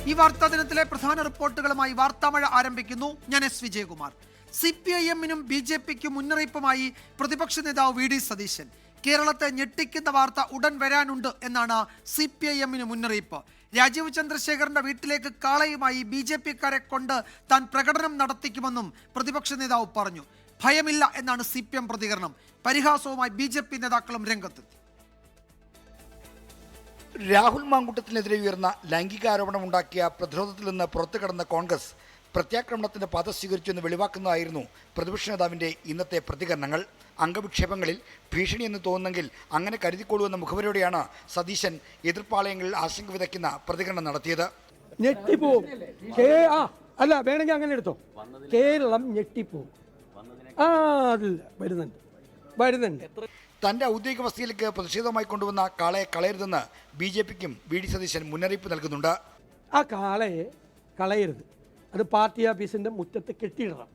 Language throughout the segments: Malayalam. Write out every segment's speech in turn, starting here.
ഈ വാർത്താ ദിനത്തിലെ പ്രധാന റിപ്പോർട്ടുകളുമായി വാർത്താമഴ ആരംഭിക്കുന്നു. ഞാൻ എസ് വിജയകുമാർ. CPIM-നും BJP-ക്കും മുന്നറിയിപ്പുമായി പ്രതിപക്ഷ നേതാവ് VD സതീശൻ. കേരളത്തെ ഞെട്ടിക്കുന്ന വാർത്ത ഉടൻ വരാനുണ്ട് എന്നാണ് CPIM-ന് മുന്നറിയിപ്പ്. രാജീവ് ചന്ദ്രശേഖറിന്റെ വീട്ടിലേക്ക് കാളയുമായി BJP-ക്കാരെ കൊണ്ട് താൻ പ്രകടനം നടത്തിക്കുമെന്നും പ്രതിപക്ഷ നേതാവ് പറഞ്ഞു. ഭയമില്ല എന്നാണ് CPM പ്രതികരണം. പരിഹാസവുമായി BJP നേതാക്കളും രംഗത്തെത്തി. രാഹുൽ മാങ്കൂട്ടത്തിനെതിരെ ഉയർന്ന ലൈംഗികാരോപണമുണ്ടാക്കിയ പ്രതിരോധത്തിൽ നിന്ന് പുറത്തു കടന്ന കോൺഗ്രസ് പ്രത്യാക്രമണത്തിന്റെ പാത സ്വീകരിച്ചെന്ന് വെളിവാക്കുന്നതായിരുന്നു പ്രതിപക്ഷ നേതാവിന്റെ ഇന്നത്തെ പ്രതികരണങ്ങൾ. അംഗവിക്ഷേപങ്ങളിൽ ഭീഷണിയെന്ന് തോന്നുന്നെങ്കിൽ അങ്ങനെ കരുതിക്കൊള്ളുവെന്ന മുഖവരോടെയാണ് സതീശൻ എതിർപ്പാളയങ്ങളിൽ ആശങ്ക വിതയ്ക്കുന്ന പ്രതികരണം നടത്തിയത്. ഞെട്ടിപ്പോവും. അല്ല വേണമെങ്കിൽ അങ്ങനെ എടുത്തോ. കേരളം ഞെട്ടിപ്പോവും. വരുന്നുണ്ട്. തന്റെ ഔദ്യോഗിക വസതിയിലേക്ക് പ്രതിഷേധവുമായി കൊണ്ടുവന്ന കാളയെ കളയരുതെന്ന് BJP-ക്കും VD സതീശൻ മുന്നറിയിപ്പ് നൽകുന്നുണ്ട്. ആ കാളയെ കളയരുത്, അത് പാർട്ടി ഓഫീസിന്റെ മുറ്റത്ത് കെട്ടിയിടണം.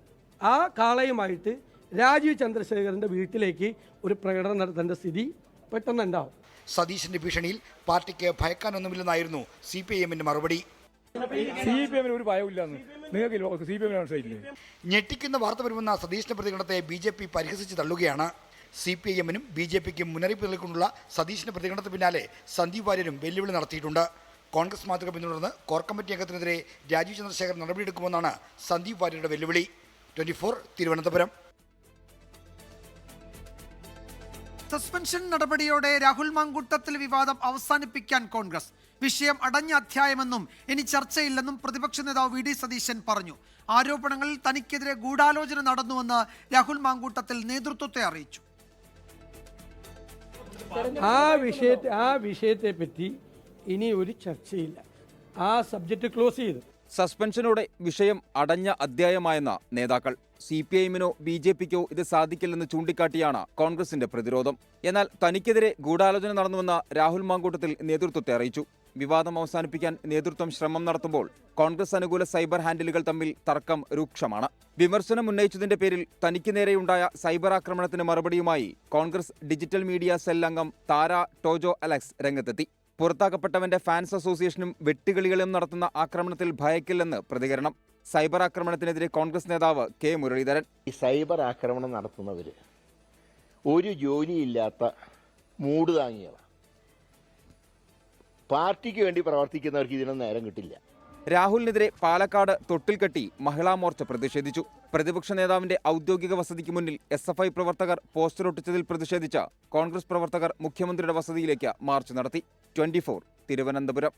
ആ കാളയുമായിട്ട് രാജീവ് ചന്ദ്രശേഖറിന്റെ വീട്ടിലേക്ക് ഒരു പ്രകടനം നടത്തേണ്ട സ്ഥിതി പെട്ടെന്നുണ്ടാവും. സതീശന്റെ ഭീഷണിയിൽ പാർട്ടിക്ക് ഭയക്കാനൊന്നുമില്ലെന്നായിരുന്നു CPIM-ന്റെ മറുപടി. ഒരു ഭയമില്ലെന്ന് നിങ്ങൾക്ക് ഞെട്ടിക്കുന്ന വാർത്ത വരുമെന്ന സതീശന്റെ പ്രതികരണത്തെ BJP പരിഹസിച്ച് തള്ളുകയാണ്. CPIM-നും BJP-ക്കും മുന്നറിയിപ്പ് നൽകിക്കൊണ്ടുള്ള സതീശന്റെ പ്രതികരണത്തിന് പിന്നാലെ സന്ദീപ് വാര്യരും വെല്ലുവിളി നടത്തിയിട്ടുണ്ട്. കോൺഗ്രസ് മാതൃക പിന്തുടർന്ന് കോർ കമ്മിറ്റി അംഗത്തിനെതിരെ രാജീവ് ചന്ദ്രശേഖർ നടപടിയെടുക്കുമെന്നാണ് സന്ദീപ് വാര്യരുടെ വെല്ലുവിളി. 24 തിരുവനന്തപുരം. സസ്പെൻഷൻ നടപടിയോടെ രാഹുൽ മാങ്കൂട്ടത്തിൽ വിവാദം അവസാനിപ്പിക്കാൻ കോൺഗ്രസ്. വിഷയം അടഞ്ഞ അധ്യായമെന്നും ഇനി ചർച്ചയില്ലെന്നും പ്രതിപക്ഷ നേതാവ് VD സതീശൻ പറഞ്ഞു. ആരോപണങ്ങളിൽ തനിക്കെതിരെ ഗൂഢാലോചന നടന്നുവെന്ന് രാഹുൽ മാങ്കൂട്ടത്തിൽ നേതൃത്വത്തെ അറിയിച്ചു. ആ വിഷയത്തെ പറ്റി ഇനി ഒരു ചർച്ചയില്ല. ആ സബ്ജക്ട് ക്ലോസ് ചെയ്തു. സസ്പെൻഷനോടെ വിഷയം അടഞ്ഞ അധ്യായമായെന്ന നേതാക്കൾ. CPIM-നോ BJP-ക്കോ ഇത് സാധിക്കില്ലെന്ന് ചൂണ്ടിക്കാട്ടിയാണ് കോൺഗ്രസിന്റെ പ്രതിരോധം. എന്നാൽ തനിക്കെതിരെ ഗൂഢാലോചന നടന്നുവെന്ന രാഹുൽ മാങ്കൂട്ടത്തിൽ നേതൃത്വത്തെ അറിയിച്ചു. വിവാദം അവസാനിപ്പിക്കാൻ നേതൃത്വം ശ്രമം നടത്തുമ്പോൾ കോൺഗ്രസ് അനുകൂല സൈബർ ഹാൻഡിലുകൾ തമ്മിൽ തർക്കം രൂക്ഷമാണ്. വിമർശനം ഉന്നയിച്ചതിന്റെ പേരിൽ തനിക്ക് നേരെയുണ്ടായ സൈബർ ആക്രമണത്തിന് മറുപടിയുമായി കോൺഗ്രസ് ഡിജിറ്റൽ മീഡിയ സെൽ അംഗം താര ടോജോ അലക്സ് രംഗത്തെത്തി. പുറത്താക്കപ്പെട്ടവന്റെ ഫാൻസ് അസോസിയേഷനും വെട്ടുകിളികളും നടത്തുന്ന ആക്രമണത്തിൽ ഭയക്കില്ലെന്ന് പ്രതികരണം. സൈബർ ആക്രമണത്തിനെതിരെ കോൺഗ്രസ് നേതാവ് K മുരളീധരൻ. ഈ സൈബർ ആക്രമണം നടത്തുന്നവർ ഒരു ജോലിയില്ലാത്ത മൂട് താങ്ങിയവ. പാർട്ടിക്ക് വേണ്ടി പ്രവർത്തിക്കുന്നവർക്ക് ഇതിനൊന്നും നേരം കിട്ടില്ല. രാഹുലിനെതിരെ പാലക്കാട് തൊട്ടിൽ കെട്ടി മഹിളാ മോർച്ച പ്രതിഷേധിച്ചു. പ്രതിപക്ഷ നേതാവിന്റെ ഔദ്യോഗിക വസതിക്ക് മുന്നിൽ SFI പ്രവർത്തകർ പോസ്റ്റർ ഒട്ടിച്ചതിൽ പ്രതിഷേധിച്ച കോൺഗ്രസ് പ്രവർത്തകർ മുഖ്യമന്ത്രിയുടെ വസതിയിലേക്ക് മാർച്ച് നടത്തി. 24 തിരുവനന്തപുരം.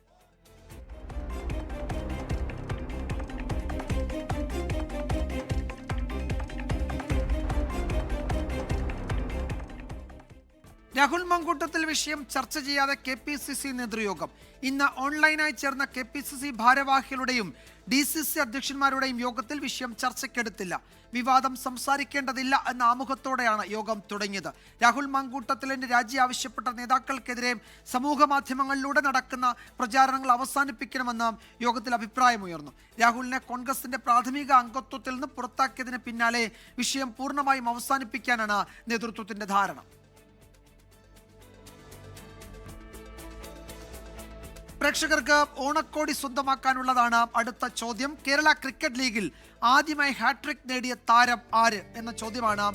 രാഹുൽ മാങ്കൂട്ടത്തിൽ വിഷയം ചർച്ച ചെയ്യാതെ KPCC നേതൃയോഗം. ഇന്ന് ഓൺലൈനായി ചേർന്ന KPCC ഭാരവാഹികളുടെയും DCC അധ്യക്ഷന്മാരുടെയും യോഗത്തിൽ വിഷയം ചർച്ചയ്ക്കെടുത്തില്ല. വിവാദം സംസാരിക്കേണ്ടതില്ല എന്ന ആമുഖത്തോടെയാണ് യോഗം തുടങ്ങിയത്. രാഹുൽ മാങ്കൂട്ടത്തിലിന്റെ രാജി ആവശ്യപ്പെട്ട നേതാക്കൾക്കെതിരെ സമൂഹ മാധ്യമങ്ങളിലൂടെ നടക്കുന്ന പ്രചാരണങ്ങൾ അവസാനിപ്പിക്കണമെന്ന് യോഗത്തിൽ അഭിപ്രായമുയർന്നു. രാഹുലിനെ കോൺഗ്രസിന്റെ പ്രാഥമിക അംഗത്വത്തിൽ നിന്ന് പുറത്താക്കിയതിന് പിന്നാലെ വിഷയം പൂർണ്ണമായും അവസാനിപ്പിക്കാനാണ് നേതൃത്വത്തിന്റെ ധാരണ. പ്രേക്ഷകർക്ക് ഓണക്കോടി സ്വന്തമാക്കാനുള്ളതാണ് അടുത്ത ചോദ്യം. കേരള ക്രിക്കറ്റ് ലീഗിൽ ആദ്യമായി ഹാട്രിക് നേടിയ താരം ആര് എന്ന ചോദ്യമാണ്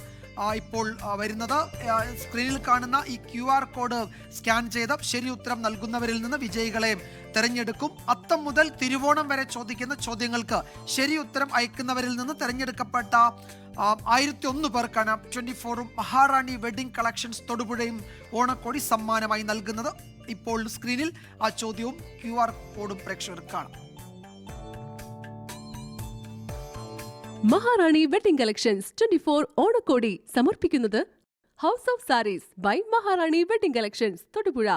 ഇപ്പോൾ വരുന്നത്. സ്ക്രീനിൽ കാണുന്ന ഈ QR കോഡ് സ്കാൻ ചെയ്ത് ശരി ഉത്തരം നൽകുന്നവരിൽ നിന്ന് വിജയികളെ തെരഞ്ഞെടുക്കും. അത്തം മുതൽ തിരുവോണം വരെ ചോദിക്കുന്ന ചോദ്യങ്ങൾക്ക് ശരി ഉത്തരം അയക്കുന്നവരിൽ നിന്ന് തെരഞ്ഞെടുക്കപ്പെട്ട 1001 പേർക്കാണ് 24-ഉം മഹാറാണി വെഡിംഗ് കളക്ഷൻസ് തൊടുപുഴയും ഓണക്കോടി സമ്മാനമായി നൽകുന്നത്. ഇപ്പോൾ സ്ക്രീനിൽ ആ ചോദ്യവും QR കോഡും പ്രേക്ഷകർക്ക് കാണാം. മഹാറാണി വെഡിംഗ് കളക്ഷൻസ് 24 ഓണക്കോടി സമർപ്പിക്കുന്നത് house of saris by Maharani wedding collections Thodupuzha.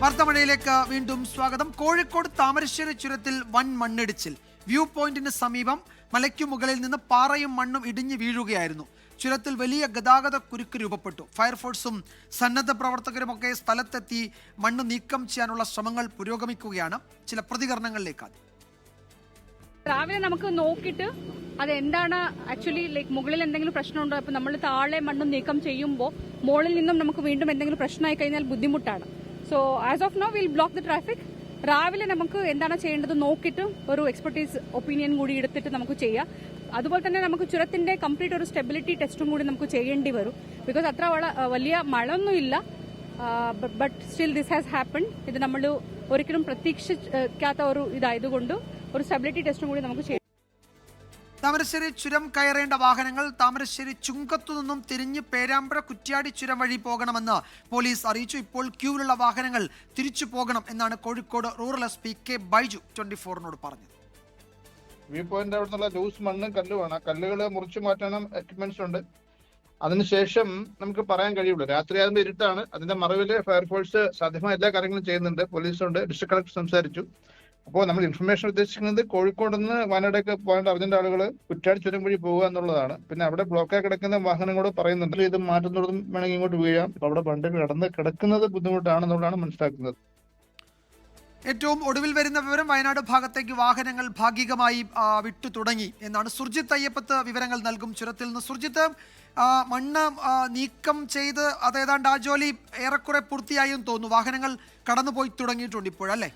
വാർത്താമഴയിലേക്ക് വീണ്ടും സ്വാഗതം. കോഴിക്കോട് താമരശ്ശേരി ചുരത്തിൽ വൻ മണ്ണിടിച്ചിൽ. വ്യൂ പോയിന്റിന് സമീപം മലയ്ക്കു മുകളിൽ നിന്ന് പാറയും മണ്ണും ഇടിഞ്ഞു വീഴുകയായിരുന്നു. ചുരത്തിൽ വലിയ ഗതാഗത കുരുക്ക് രൂപപ്പെട്ടു. ഫയർഫോഴ്സും സന്നദ്ധ പ്രവർത്തകരുമൊക്കെ സ്ഥലത്തെത്തി മണ്ണ് നീക്കം ചെയ്യാനുള്ള ശ്രമങ്ങൾ പുരോഗമിക്കുകയാണ്. ചില പ്രതികരണങ്ങളിലേക്കാണ്. രാവിലെ നമുക്ക് നോക്കിയിട്ട് അതെന്താണ് ആക്ച്വലി മുകളിൽ എന്തെങ്കിലും പ്രശ്നമുണ്ടോ, അപ്പോൾ നമ്മൾ താഴെ മണ്ണ് നീക്കം ചെയ്യുമ്പോൾ മുകളിൽ നിന്നും നമുക്ക് വീണ്ടും എന്തെങ്കിലും പ്രശ്നമായി കഴിഞ്ഞാൽ ബുദ്ധിമുട്ടാണ്. So as of now will block the traffic രാവിലെ നമുക്ക് എന്താണ് ചെയ്യേണ്ടത് നോക്കിയിട്ട് ഒരു എക്സ്പെർട്ടീസ് ഒപ്പീനിയൻ കൂടി എടുത്തിട്ട് നമുക്ക് ചെയ്യാം. അതുപോലെ തന്നെ നമുക്ക് ചുരത്തിന്റെ കംപ്ലീറ്റ് ഒരു സ്റ്റെബിലിറ്റി ടെസ്റ്റും കൂടി നമുക്ക് ചെയ്യേണ്ടി വരും. ബിക്കോസ് അത്ര വലിയ മഴ ഒന്നും ഇല്ല. But still this has happen. ഇത് നമ്മൾ ഒരിക്കലും പ്രതീക്ഷിക്കാത്ത ഒരു ഇതായതുകൊണ്ട് ഒരു സ്റ്റെബിലിറ്റി ടെസ്റ്റും കൂടി നമുക്ക് ചെയ്യാം. താമരശ്ശേരി ചുരം കയറേണ്ട വാഹനങ്ങൾ താമരശ്ശേരി ചുങ്കത്തു നിന്നും തിരിഞ്ഞ് പേരാമ്പ്ര കുറ്റ്യാടി ചുരം വഴി പോകണമെന്ന് പോലീസ് അറിയിച്ചു. ഇപ്പോൾ ക്യൂവിലുള്ള വാഹനങ്ങൾ തിരിച്ചു പോകണം എന്നാണ് Kozhikode rural SP K Baiju 24-നോട് പറഞ്ഞത്. വ്യൂ പോയിന്റ് അവിടെ നിന്നുള്ള ലൂസ് മണ്ണും കല്ലുമാണ്. ആ കല്ലുകൾ മുറിച്ചു മാറ്റാനും എക്യുപ്മെന്റ്സ് ഉണ്ട്. അതിനുശേഷം നമുക്ക് പറയാൻ കഴിയുള്ളൂ. രാത്രി ആകുമ്പോൾ ഇരുട്ടാണ്. അതിന്റെ മറവില് ഫയർഫോഴ്സ് സാധ്യമായ എല്ലാ കാര്യങ്ങളും ചെയ്യുന്നുണ്ട്. പോലീസുണ്ട്, ഡിസ്ട്രിക്ട് കളക്ടർ സംസാരിച്ചു. അപ്പോൾ നമ്മൾ ഇൻഫർമേഷൻ ഉദ്ദേശിക്കുന്നത് കോഴിക്കോട് നിന്ന് വയനാടേക്ക് പോകേണ്ട അർജന്റ് ആളുകൾ കുറ്റ്യാടി ചുരം വഴി പോകുക എന്നുള്ളതാണ്. പിന്നെ അവിടെ ബ്ലോക്കായി കിടക്കുന്ന വാഹനങ്ങളോട് പറയുന്നുണ്ട് ഇത് മാറ്റുന്നതും വേണമെങ്കിൽ ഇങ്ങോട്ട് വീഴാം. അവിടെ വണ്ടികൾ കടന്ന് കിടക്കുന്നത് ബുദ്ധിമുട്ടാണെന്നുള്ളതാണ് മനസ്സിലാക്കുന്നത്. ഏറ്റവും ഒടുവിൽ വരുന്ന വിവരം വയനാട് ഭാഗത്തേക്ക് വാഹനങ്ങൾ ഭാഗികമായി വിട്ടു തുടങ്ങി എന്നാണ്. സുർജിത്ത് അയ്യപ്പത്ത് വിവരങ്ങൾ നൽകും ചുരത്തിൽ നിന്ന്. സുർജിത്ത്, മണ്ണ് നീക്കം ചെയ്ത് അത് ഏതാണ്ട് ആ ജോലി ഏറെക്കുറെ പൂർത്തിയായും തോന്നുന്നു. വാഹനങ്ങൾ കടന്നുപോയി തുടങ്ങിയിട്ടുണ്ട് ഇപ്പോഴല്ലേ?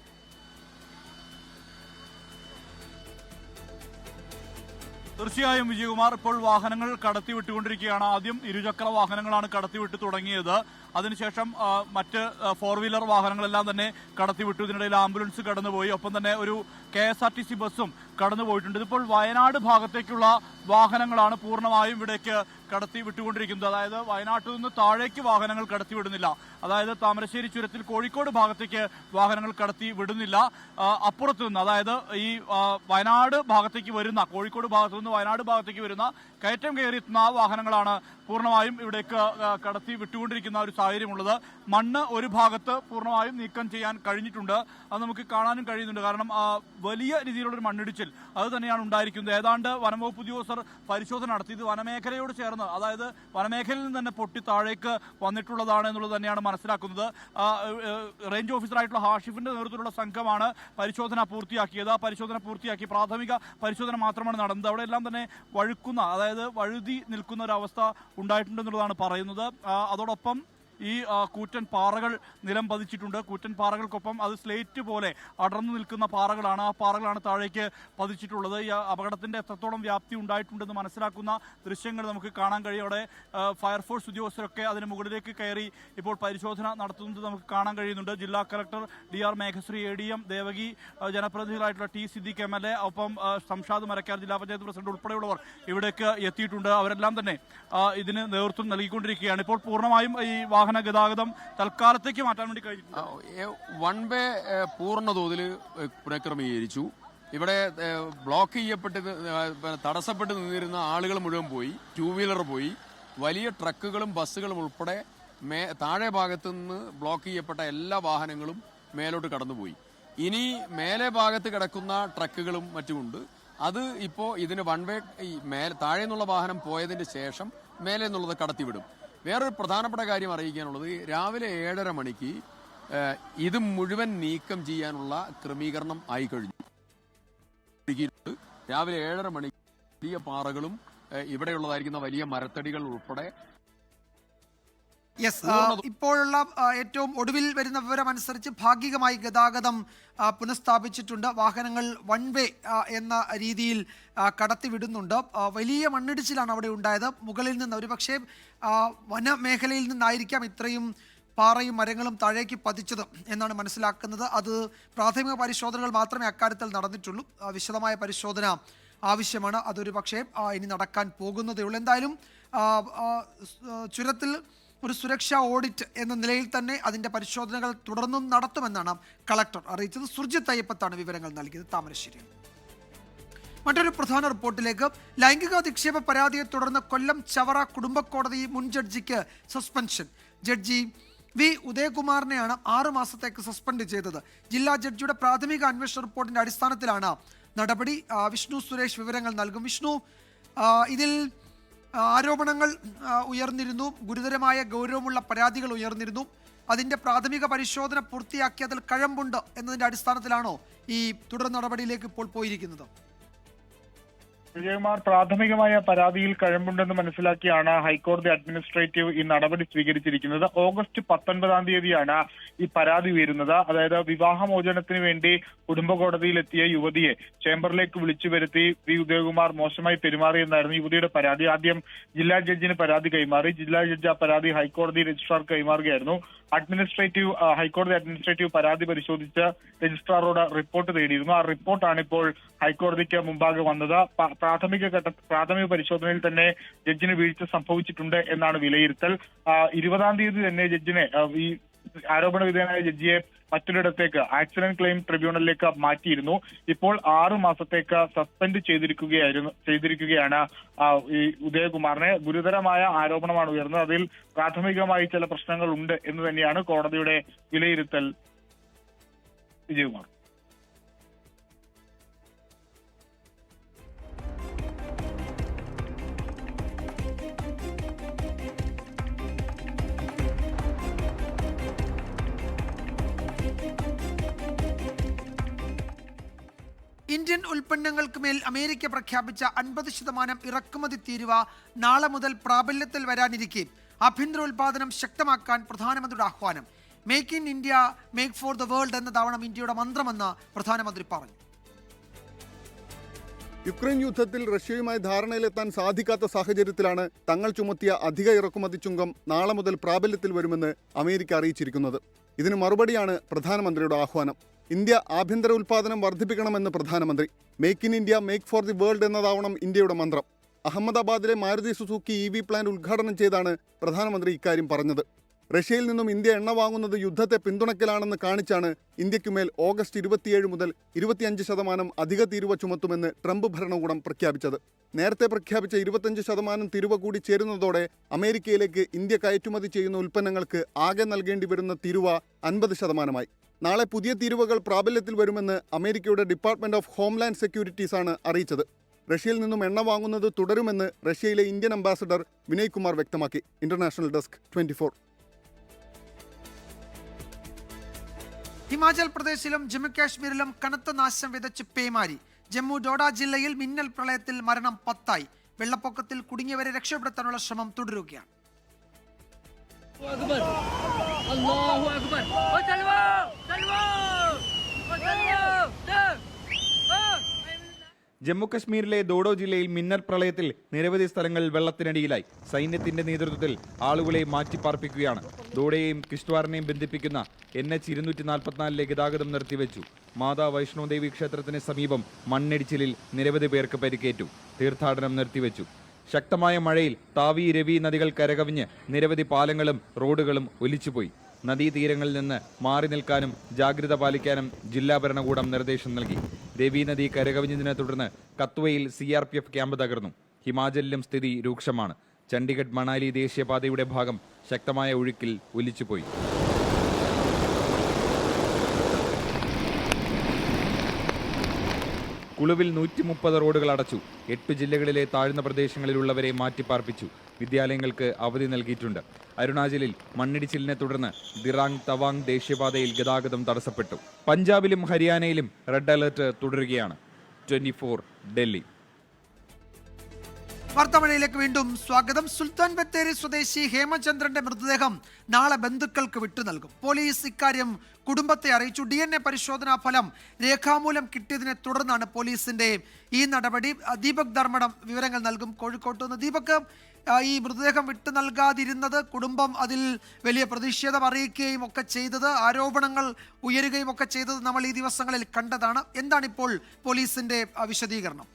തീർച്ചയായും വിജയകുമാർ, ഇപ്പോൾ വാഹനങ്ങൾ കടത്തിവിട്ടുകൊണ്ടിരിക്കുകയാണ്. ആദ്യം ഇരുചക്ര വാഹനങ്ങളാണ് കടത്തിവിട്ട് തുടങ്ങിയത്. അതിനുശേഷം മറ്റ് 4 വീലർ വാഹനങ്ങളെല്ലാം തന്നെ കടത്തിവിട്ടു. ഇതിനിടയിൽ ആംബുലൻസ് കടന്നുപോയി. ഒപ്പം തന്നെ ഒരു KSRTC ബസ്സും കടന്നുപോയിട്ടുണ്ട്. ഇതിപ്പോൾ വയനാട് ഭാഗത്തേക്കുള്ള വാഹനങ്ങളാണ് പൂർണ്ണമായും ഇവിടേക്ക് കടത്തി വിട്ടുകൊണ്ടിരിക്കുന്നത്. അതായത് വയനാട്ടിൽ നിന്ന് താഴേക്ക് വാഹനങ്ങൾ കടത്തിവിടുന്നില്ല. അതായത് താമരശ്ശേരി ചുരത്തിൽ കോഴിക്കോട് ഭാഗത്തേക്ക് വാഹനങ്ങൾ കടത്തി വിടുന്നില്ല. അപ്പുറത്ത് നിന്ന്, അതായത് ഈ വയനാട് ഭാഗത്തേക്ക് വരുന്ന, കോഴിക്കോട് ഭാഗത്തു നിന്ന് വയനാട് ഭാഗത്തേക്ക് വരുന്ന കയറ്റം കയറിയെത്തുന്ന ആ വാഹനങ്ങളാണ് പൂർണ്ണമായും ഇവിടേക്ക് കടത്തി വിട്ടുകൊണ്ടിരിക്കുന്ന ഒരു സാഹചര്യമുള്ളത്. മണ്ണ് ഒരു ഭാഗത്ത് പൂർണ്ണമായും നീക്കം ചെയ്യാൻ കഴിഞ്ഞിട്ടുണ്ട്. അത് നമുക്ക് കാണാനും കഴിയുന്നുണ്ട്. കാരണം വലിയ രീതിയിലുള്ളൊരു മണ്ണിടിച്ചിൽ അത് തന്നെയാണ് ഉണ്ടായിരിക്കുന്നത്. ഏതാണ്ട് വനംവകുപ്പ് ഉദ്യോഗസ്ഥർ പരിശോധന നടത്തി. ഇത് വനമേഖലയോട് ചേർന്ന്, അതായത് വനമേഖലയിൽ നിന്ന് തന്നെ പൊട്ടി താഴേക്ക് വന്നിട്ടുള്ളതാണ് എന്നുള്ളത് തന്നെയാണ് മനസ്സിലാക്കുന്നത്. റേഞ്ച് ഓഫീസറായിട്ടുള്ള ഹാഷിഫിന്റെ നേതൃത്വത്തിലുള്ള സംഘമാണ് പരിശോധന പൂർത്തിയാക്കിയത്. ആ പരിശോധന പൂർത്തിയാക്കി പ്രാഥമിക പരിശോധന മാത്രമാണ് നടന്നത്. അവിടെയെല്ലാം തന്നെ വഴുക്കുന്ന, അതായത് വഴുതി നിൽക്കുന്ന ഒരു അവസ്ഥ ഉണ്ടായിട്ടുണ്ടെന്നുള്ളതാണ് പറയുന്നത്. അതോടൊപ്പം ഈ കൂറ്റൻ പാറകൾ നിലം പതിച്ചിട്ടുണ്ട്. കൂറ്റൻ പാറകൾക്കൊപ്പം അത് സ്ലേറ്റ് പോലെ അടർന്നു നിൽക്കുന്ന പാറകളാണ്. ആ പാറകളാണ് താഴേക്ക് പതിച്ചിട്ടുള്ളത്. ഈ അപകടത്തിന്റെ എത്രത്തോളം വ്യാപ്തി ഉണ്ടായിട്ടുണ്ടെന്ന് മനസ്സിലാക്കുന്ന ദൃശ്യങ്ങൾ നമുക്ക് കാണാൻ കഴിയും. അവിടെ ഫയർഫോഴ്സ് ഉദ്യോഗസ്ഥരൊക്കെ അതിന് മുകളിലേക്ക് കയറി ഇപ്പോൾ പരിശോധന നടത്തുന്നത് നമുക്ക് കാണാൻ കഴിയുന്നുണ്ട്. ജില്ലാ collector DR Meghashree, ADM Devaki, ജനപ്രതിനിധികളായിട്ടുള്ള T സിദ്ദീഖ് MLA, ഒപ്പം സംഷാദ് മരക്കാർ, ജില്ലാ പഞ്ചായത്ത് പ്രസിഡന്റ് ഉൾപ്പെടെയുള്ളവർ ഇവിടേക്ക് എത്തിയിട്ടുണ്ട്. അവരെല്ലാം തന്നെ ഇതിന് നേതൃത്വം നൽകിക്കൊണ്ടിരിക്കുകയാണ്. ഇപ്പോൾ പൂർണ്ണമായും ഈ വാഹന ഗതാഗതം തൽക്കാലത്തേക്ക് മാറ്റാൻ വേണ്ടി കഴിഞ്ഞു. 1 വേ പൂർണ്ണ തോതിൽ പുനഃക്രമീകരിച്ചു. ഇവിടെ ബ്ലോക്ക് ചെയ്യപ്പെട്ട് തടസ്സപ്പെട്ട് നിന്നിരുന്ന ആളുകൾ മുഴുവൻ പോയി. 2 വീലർ പോയി. വലിയ ട്രക്കുകളും ബസ്സുകളും ഉൾപ്പെടെ താഴെ ഭാഗത്തു നിന്ന് ബ്ലോക്ക് ചെയ്യപ്പെട്ട എല്ലാ വാഹനങ്ങളും മേലോട്ട് കടന്നുപോയി. ഇനി മേലെ ഭാഗത്ത് കിടക്കുന്ന ട്രക്കുകളും മറ്റുമുണ്ട്. അത് ഇപ്പോൾ ഇതിന് 1 വേ താഴെ നിന്നുള്ള വാഹനം പോയതിന് ശേഷം മേലെ നിന്നുള്ളത് കടത്തിവിടും. വേറൊരു പ്രധാനപ്പെട്ട കാര്യം അറിയിക്കാനുള്ളത്, രാവിലെ 7:30 മണിക്ക് ഇത് മുഴുവൻ നീക്കം ചെയ്യാനുള്ള ക്രമീകരണം ആയി കഴിഞ്ഞു. രാവിലെ 7:30 മണിക്ക് വലിയ പാറകളും ഇവിടെയുള്ളതായിരിക്കുന്ന വലിയ മരത്തടികൾ ഉൾപ്പെടെ ഇപ്പോഴുള്ള ഏറ്റവും ഒടുവിൽ വരുന്ന വിവരം അനുസരിച്ച് ഭാഗികമായി ഗതാഗതം പുനഃസ്ഥാപിച്ചിട്ടുണ്ട്. വാഹനങ്ങൾ 1 വേ എന്ന രീതിയിൽ കടത്തിവിടുന്നുണ്ട്. വലിയ മണ്ണിടിച്ചിലാണ് അവിടെ ഉണ്ടായത്. മുകളിൽ നിന്ന് ഒരുപക്ഷെ വനമേഖലയിൽ നിന്നായിരിക്കാം ഇത്രയും പാറയും മരങ്ങളും താഴേക്ക് പതിച്ചത് എന്നാണ് മനസ്സിലാക്കുന്നത്. അത് പ്രാഥമിക പരിശോധനകൾ മാത്രമേ അക്കാര്യത്തിൽ നടന്നിട്ടുള്ളൂ. വിശദമായ പരിശോധന ആവശ്യമാണ്. അതൊരു പക്ഷേ ഇനി നടക്കാൻ പോകുന്നതേ ഉള്ളൂ. എന്തായാലും ചുരത്തിൽ ഒരു സുരക്ഷാ ഓഡിറ്റ് എന്ന നിലയിൽ തന്നെ അതിൻ്റെ പരിശോധനകൾ തുടർന്നും നടത്തുമെന്നാണ് കളക്ടർ അറിയിച്ചത്. സുർജിത്ത് അയ്യപ്പത്താണ് വിവരങ്ങൾ നൽകിയത് താമരശ്ശേരി. മറ്റൊരു പ്രധാന റിപ്പോർട്ടിലേക്ക്. ലൈംഗിക അധിക്ഷേപ പരാതിയെ തുടർന്ന് കൊല്ലം ചവറ കുടുംബ കോടതി മുൻ ജഡ്ജിക്ക് സസ്പെൻഷൻ. Judge V. ഉദയകുമാറിനെയാണ് 6 മാസത്തേക്ക് സസ്പെൻഡ് ചെയ്തത്. ജില്ലാ ജഡ്ജിയുടെ പ്രാഥമിക അന്വേഷണ റിപ്പോർട്ടിന്റെ അടിസ്ഥാനത്തിലാണ് നടപടി. വിഷ്ണു സുരേഷ് വിവരങ്ങൾ നൽകും. വിഷ്ണു, ഇതിൽ ആരോപണങ്ങൾ ഉയർന്നിരുന്നു, ഗുരുതരമായ ഗൗരവമുള്ള പരാതികൾ ഉയർന്നിരുന്നു. അതിന്റെ പ്രാഥമിക പരിശോധന പൂർത്തിയാക്കി അതിൽ കഴമ്പുണ്ട് എന്നതിന്റെ അടിസ്ഥാനത്തിലാണോ ഈ തുടർ നടപടിയിലേക്ക് ഇപ്പോൾ പോയിരിക്കുന്നത്? വിജയകുമാർ, പ്രാഥമികമായ പരാതിയിൽ കഴമ്പുണ്ടെന്ന് മനസ്സിലാക്കിയാണ് ഹൈക്കോടതി അഡ്മിനിസ്ട്രേറ്റീവ് ഈ നടപടി സ്വീകരിച്ചിരിക്കുന്നത്. ഓഗസ്റ്റ് 19 തീയതിയാണ് ഈ പരാതി ഉയരുന്നത്. അതായത് വിവാഹമോചനത്തിന് വേണ്ടി കുടുംബ കോടതിയിലെത്തിയ യുവതിയെ ചേംബറിലേക്ക് വിളിച്ചു വരുത്തി വി ഉദയകുമാർ മോശമായി പെരുമാറിയെന്നായിരുന്നു യുവതിയുടെ പരാതി. ആദ്യം ജില്ലാ ജഡ്ജിന് പരാതി കൈമാറി. ജില്ലാ ജഡ്ജ് ആ പരാതി ഹൈക്കോടതി രജിസ്ട്രാർക്ക് കൈമാറുകയായിരുന്നു. ഹൈക്കോടതി അഡ്മിനിസ്ട്രേറ്റീവ് പരാതി പരിശോധിച്ച് രജിസ്ട്രാറോട് റിപ്പോർട്ട് തേടിയിരുന്നു. ആ റിപ്പോർട്ടാണ് ഇപ്പോൾ ഹൈക്കോടതിക്ക് മുമ്പാകെ വന്നത്. പ്രാഥമിക പരിശോധനയിൽ തന്നെ ജഡ്ജിന് വീഴ്ച സംഭവിച്ചിട്ടുണ്ട് എന്നാണ് വിലയിരുത്തൽ. 20 തീയതി തന്നെ ജഡ്ജിനെ ഈ ആരോപണ വിധേയനായ ജഡ്ജിയെ മറ്റൊരിടത്തേക്ക് ആക്സിഡന്റ് ക്ലെയിം ട്രിബ്യൂണലിലേക്ക് മാറ്റിയിരുന്നു. ഇപ്പോൾ 6 മാസത്തേക്ക് സസ്പെൻഡ് ചെയ്തിരിക്കുകയാണ് ഈ ഉദയകുമാറിനെ. ഗുരുതരമായ ആരോപണമാണ് ഉയർന്നത്. അതിൽ പ്രാഥമികമായി ചില പ്രശ്നങ്ങൾ ഉണ്ട് എന്ന് തന്നെയാണ് കോടതിയുടെ വിലയിരുത്തൽ. വിജയകുമാർ. ഇന്ത്യൻ ഉൽപ്പന്നങ്ങൾക്ക് മേൽ അമേരിക്ക പ്രഖ്യാപിച്ച 50% ഇറക്കുമതി തീരുവ നാളെ മുതൽ പ്രാബല്യത്തിൽ വരാനിരിക്കെ ആഭ്യന്തര ഉൽപാദനം ശക്തമാക്കാൻ പ്രധാനമന്ത്രിയുടെ ആഹ്വാനം. Make in India, make for the world എന്നതാവണം ഇന്ത്യയുടെ മന്ത്രമെന്ന് പ്രധാനമന്ത്രി പറഞ്ഞു. യുക്രൈൻ യുദ്ധത്തിൽ റഷ്യയുമായി ധാരണയിലെത്താൻ സാധിക്കാത്ത സാഹചര്യത്തിലാണ് തങ്ങൾ ചുമത്തിയ അധിക ഇറക്കുമതി ചുങ്കം നാളെ മുതൽ പ്രാബല്യത്തിൽ വരുമെന്ന് അമേരിക്ക അറിയിച്ചിരിക്കുന്നത്. ഇതിന് മറുപടിയാണ് പ്രധാനമന്ത്രിയുടെ ആഹ്വാനം. ഇന്ത്യ ആഭ്യന്തര ഉൽപാദനം വർദ്ധിപ്പിക്കണമെന്ന് പ്രധാനമന്ത്രി. Make in India, make for the world എന്നതാവണം ഇന്ത്യയുടെ മന്ത്രം. അഹമ്മദാബാദിലെ മാരുതി സുസുക്കി EV പ്ലാന്റ് ഉദ്ഘാടനം ചെയ്താണ് പ്രധാനമന്ത്രി ഇക്കാര്യം പറഞ്ഞത്. റഷ്യയിൽ നിന്നും ഇന്ത്യ എണ്ണ വാങ്ങുന്നത് യുദ്ധത്തെ പിന്തുണയ്ക്കലാണെന്ന് കാണിച്ചാണ് ഇന്ത്യക്കുമേൽ ഓഗസ്റ്റ് 27 മുതൽ 25% അധിക തീരുവ ചുമത്തുമെന്ന് ട്രംപ് ഭരണകൂടം പ്രഖ്യാപിച്ചത്. നേരത്തെ പ്രഖ്യാപിച്ച 25% തീരുവ കൂടി ചേരുന്നതോടെ അമേരിക്കയിലേക്ക് ഇന്ത്യ കയറ്റുമതി ചെയ്യുന്ന ഉൽപ്പന്നങ്ങൾക്ക് ആകെ നൽകേണ്ടി വരുന്ന തീരുവ 50%. നാളെ പുതിയ തീരുവകൾ പ്രാബല്യത്തിൽ വരുമെന്ന് അമേരിക്കയുടെ ഡിപ്പാർട്ട്മെന്റ് ഓഫ് ഹോംലാൻഡ് സെക്യൂരിറ്റീസ് ആണ് അറിയിച്ചത്. റഷ്യയിൽ നിന്നും എണ്ണ വാങ്ങുന്നത് തുടരുമെന്ന് റഷ്യയിലെ ഇന്ത്യൻ അംബാസഡർ വിനയ് കുമാർ വ്യക്തമാക്കി. International desk 24. ഹിമാചൽ പ്രദേശിലും ജമ്മു കാശ്മീരിലും കനത്ത നാശം വിതച്ച് പേമാരി. ജമ്മു ഡോഡ ജില്ലയിൽ മിന്നൽ പ്രളയത്തിൽ മരണം 10. വെള്ളപ്പൊക്കത്തിൽ കുടുങ്ങിയവരെ രക്ഷപ്പെടുത്താനുള്ള ശ്രമം തുടരുകയാണ്. ജമ്മുകശ്മീരിലെ ദോഡോ ജില്ലയിൽ മിന്നൽ പ്രളയത്തിൽ നിരവധി സ്ഥലങ്ങളിൽ വെള്ളത്തിനടിയിലായി. സൈന്യത്തിന്റെ നേതൃത്വത്തിൽ ആളുകളെ മാറ്റിപ്പാർപ്പിക്കുകയാണ്. ദോഡയെയും കിഷ്ത്വാറിനെയും ബന്ധിപ്പിക്കുന്ന NH 244 ഗതാഗതം നിർത്തിവെച്ചു. മാതാ വൈഷ്ണോദേവി ക്ഷേത്രത്തിന് സമീപം മണ്ണിടിച്ചിലിൽ നിരവധി പേർക്ക് പരിക്കേറ്റു. തീർത്ഥാടനം നിർത്തിവെച്ചു. ശക്തമായ മഴയിൽ താവി, രവി നദികൾ കരകവിഞ്ഞ് നിരവധി പാലങ്ങളും റോഡുകളും ഒലിച്ചുപോയി. നദീതീരങ്ങളിൽ നിന്ന് മാറി നിൽക്കാനും ജാഗ്രത പാലിക്കാനും ജില്ലാ ഭരണകൂടം നിർദ്ദേശം നൽകി. രവി നദി കരകവിഞ്ഞതിനെ തുടർന്ന് കത്വയിൽ CRPF ക്യാമ്പ് തകർന്നു. ഹിമാചലിലും സ്ഥിതി രൂക്ഷമാണ്. ചണ്ഡിഗഡ് മണാലി ദേശീയപാതയുടെ ഭാഗം ശക്തമായ ഒഴുക്കിൽ ഒലിച്ചുപോയി. കുളുവിൽ 130 റോഡുകൾ അടച്ചു. 8 ജില്ലകളിലെ താഴ്ന്ന പ്രദേശങ്ങളിലുള്ളവരെ മാറ്റിപ്പാർപ്പിച്ചു. വിദ്യാലയങ്ങൾക്ക് അവധി നൽകിയിട്ടുണ്ട്. അരുണാചലിൽ മണ്ണിടിച്ചിലിനെ തുടർന്ന് ദിറാങ് തവാങ് ദേശീയപാതയിൽ ഗതാഗതം തടസ്സപ്പെട്ടു. പഞ്ചാബിലും ഹരിയാനയിലും റെഡ് അലർട്ട് തുടരുകയാണ്. 24 ഡൽഹി. വാർത്താമഴയിലേക്ക് വീണ്ടും സ്വാഗതം. സുൽത്താൻ ബത്തേരി സ്വദേശി ഹേമചന്ദ്രന്റെ മൃതദേഹം നാളെ ബന്ധുക്കൾക്ക് വിട്ടു നൽകും. പോലീസ് ഇക്കാര്യം കുടുംബത്തെ അറിയിച്ചു. DNA പരിശോധനാ ഫലം രേഖാമൂലം കിട്ടിയതിനെ തുടർന്നാണ് പോലീസിന്റെ ഈ നടപടി. ദീപക് ധർമ്മടം വിവരങ്ങൾ നൽകും കോഴിക്കോട്ട് നിന്ന്. ദീപക്, ഈ മൃതദേഹം വിട്ടു നൽകാതിരുന്നത് കുടുംബം അതിൽ വലിയ പ്രതിഷേധം അറിയിക്കുകയും ഒക്കെ ചെയ്തത്, ആരോപണങ്ങൾ ഉയരുകയും ഒക്കെ ചെയ്തത് നമ്മൾ ഈ ദിവസങ്ങളിൽ കണ്ടതാണ്. എന്താണിപ്പോൾ പോലീസിന്റെ വിശദീകരണം?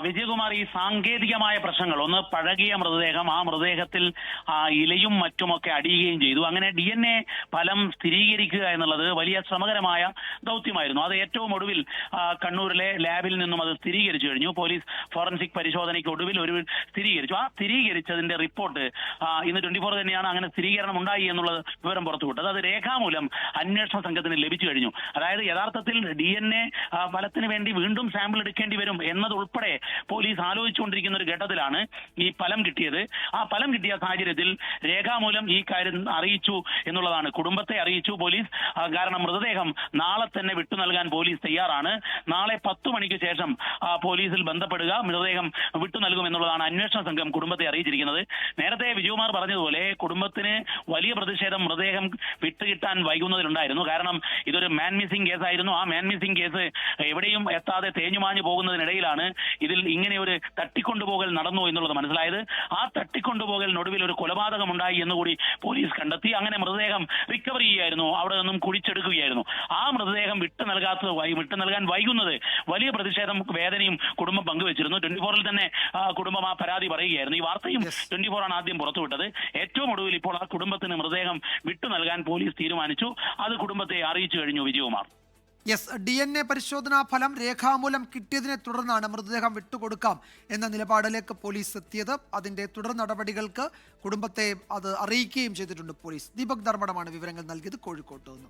വിജയകുമാർ, ഈ സാങ്കേതികമായ പ്രശ്നങ്ങൾ, ഒന്ന് പഴകിയ മൃതദേഹം, ആ മൃതദേഹത്തിൽ ഇലയും മറ്റുമൊക്കെ അടിയുകയും ചെയ്തു. അങ്ങനെ DNA ഫലം സ്ഥിരീകരിക്കുക എന്നുള്ളത് വലിയ ശ്രമകരമായ ദൗത്യമായിരുന്നു. അത് ഏറ്റവും ഒടുവിൽ കണ്ണൂരിലെ ലാബിൽ നിന്നും അത് സ്ഥിരീകരിച്ചു കഴിഞ്ഞു. പോലീസ് ഫോറൻസിക് പരിശോധനയ്ക്ക് ഒടുവിൽ ഒരു സ്ഥിരീകരിച്ചു. ആ സ്ഥിരീകരിച്ചതിന്റെ റിപ്പോർട്ട് ഇന്ന് 24 തന്നെയാണ് അങ്ങനെ സ്ഥിരീകരണം ഉണ്ടായി എന്നുള്ള വിവരം പുറത്തുവിട്ടത്. അത് രേഖാമൂലം അന്വേഷണ സംഘത്തിന് ലഭിച്ചു കഴിഞ്ഞു. അതായത് യഥാർത്ഥത്തിൽ DNA ഫലത്തിന് വേണ്ടി വീണ്ടും സാമ്പിൾ എടുക്കേണ്ടി വരും എന്നതുൾപ്പെടെ നാളെ പോലീസ് ആലോചിച്ചുകൊണ്ടിരിക്കുന്ന ഒരു ഘട്ടത്തിലാണ് ഈ ഫലം കിട്ടിയത്. ആ ഫലം കിട്ടിയ സാഹചര്യത്തിൽ രേഖാമൂലം ഈ കാര്യം അറിയിച്ചു എന്നുള്ളതാണ്. കുടുംബത്തെ അറിയിച്ചു പോലീസ്. കാരണം മൃതദേഹം നാളെ തന്നെ വിട്ടു നൽകാൻ പോലീസ് തയ്യാറാണ്. നാളെ 10 മണിക്ക് ശേഷം പോലീസിൽ ബന്ധപ്പെടുക, മൃതദേഹം വിട്ടു നൽകും എന്നുള്ളതാണ് അന്വേഷണ സംഘം കുടുംബത്തെ അറിയിച്ചിരിക്കുന്നത്. നേരത്തെ വിജയകുമാർ പറഞ്ഞതുപോലെ കുടുംബത്തിന് വലിയ പ്രതിഷേധം മൃതദേഹം വിട്ടുകിട്ടാൻ വൈകുന്നതിലുണ്ടായിരുന്നു. കാരണം ഇതൊരു മാൻ മിസ്സിംഗ് കേസായിരുന്നു. ആ മാൻ മിസ്സിംഗ് കേസ് എവിടെയും എത്താതെ തേഞ്ഞുമാഞ്ഞു പോകുന്നതിനിടയിലാണ് ഇതിൽ ഇങ്ങനെ ഒരു തട്ടിക്കൊണ്ടുപോകൽ നടന്നു എന്നുള്ളത് മനസ്സിലായത്. ആ തട്ടിക്കൊണ്ടുപോകലിനൊടുവിൽ ഒരു കൊലപാതകം ഉണ്ടായി എന്നുകൂടി പോലീസ് കണ്ടെത്തി. അങ്ങനെ മൃതദേഹം റിക്കവർ ചെയ്യുകയായിരുന്നു, അവിടെ നിന്നും കുഴിച്ചെടുക്കുകയായിരുന്നു. ആ മൃതദേഹം വിട്ടു നൽകാൻ വൈകുന്നത് വലിയ പ്രതിഷേധം, വേദനയും കുടുംബം പങ്കുവച്ചിരുന്നു. 24-ൽ തന്നെ കുടുംബം ആ പരാതി പറയുകയായിരുന്നു. ഈ വാർത്തയും 24 ആണ് ആദ്യം പുറത്തുവിട്ടത്. ഏറ്റവും ഒടുവിൽ ഇപ്പോൾ ആ കുടുംബത്തിന് മൃതദേഹം വിട്ടു നൽകാൻ പോലീസ് തീരുമാനിച്ചു. അത് കുടുംബത്തെ അറിയിച്ചു കഴിഞ്ഞു വിജയകുമാർ. യെസ്, DNA പരിശോധനാ ഫലം രേഖാമൂലം കിട്ടിയതിനെ തുടർന്നാണ് മൃതദേഹം വിട്ടുകൊടുക്കാം എന്ന നിലപാടിലേക്ക് പോലീസ് എത്തിയത്. അതിന്റെ തുടർ നടപടികൾക്ക് കുടുംബത്തെ അത് അറിയിക്കുകയും ചെയ്തിട്ടുണ്ട് പോലീസ്. ദീപക് ധർമ്മടമാണ് വിവരങ്ങൾ നൽകിയത് കോഴിക്കോട്ട് നിന്ന്.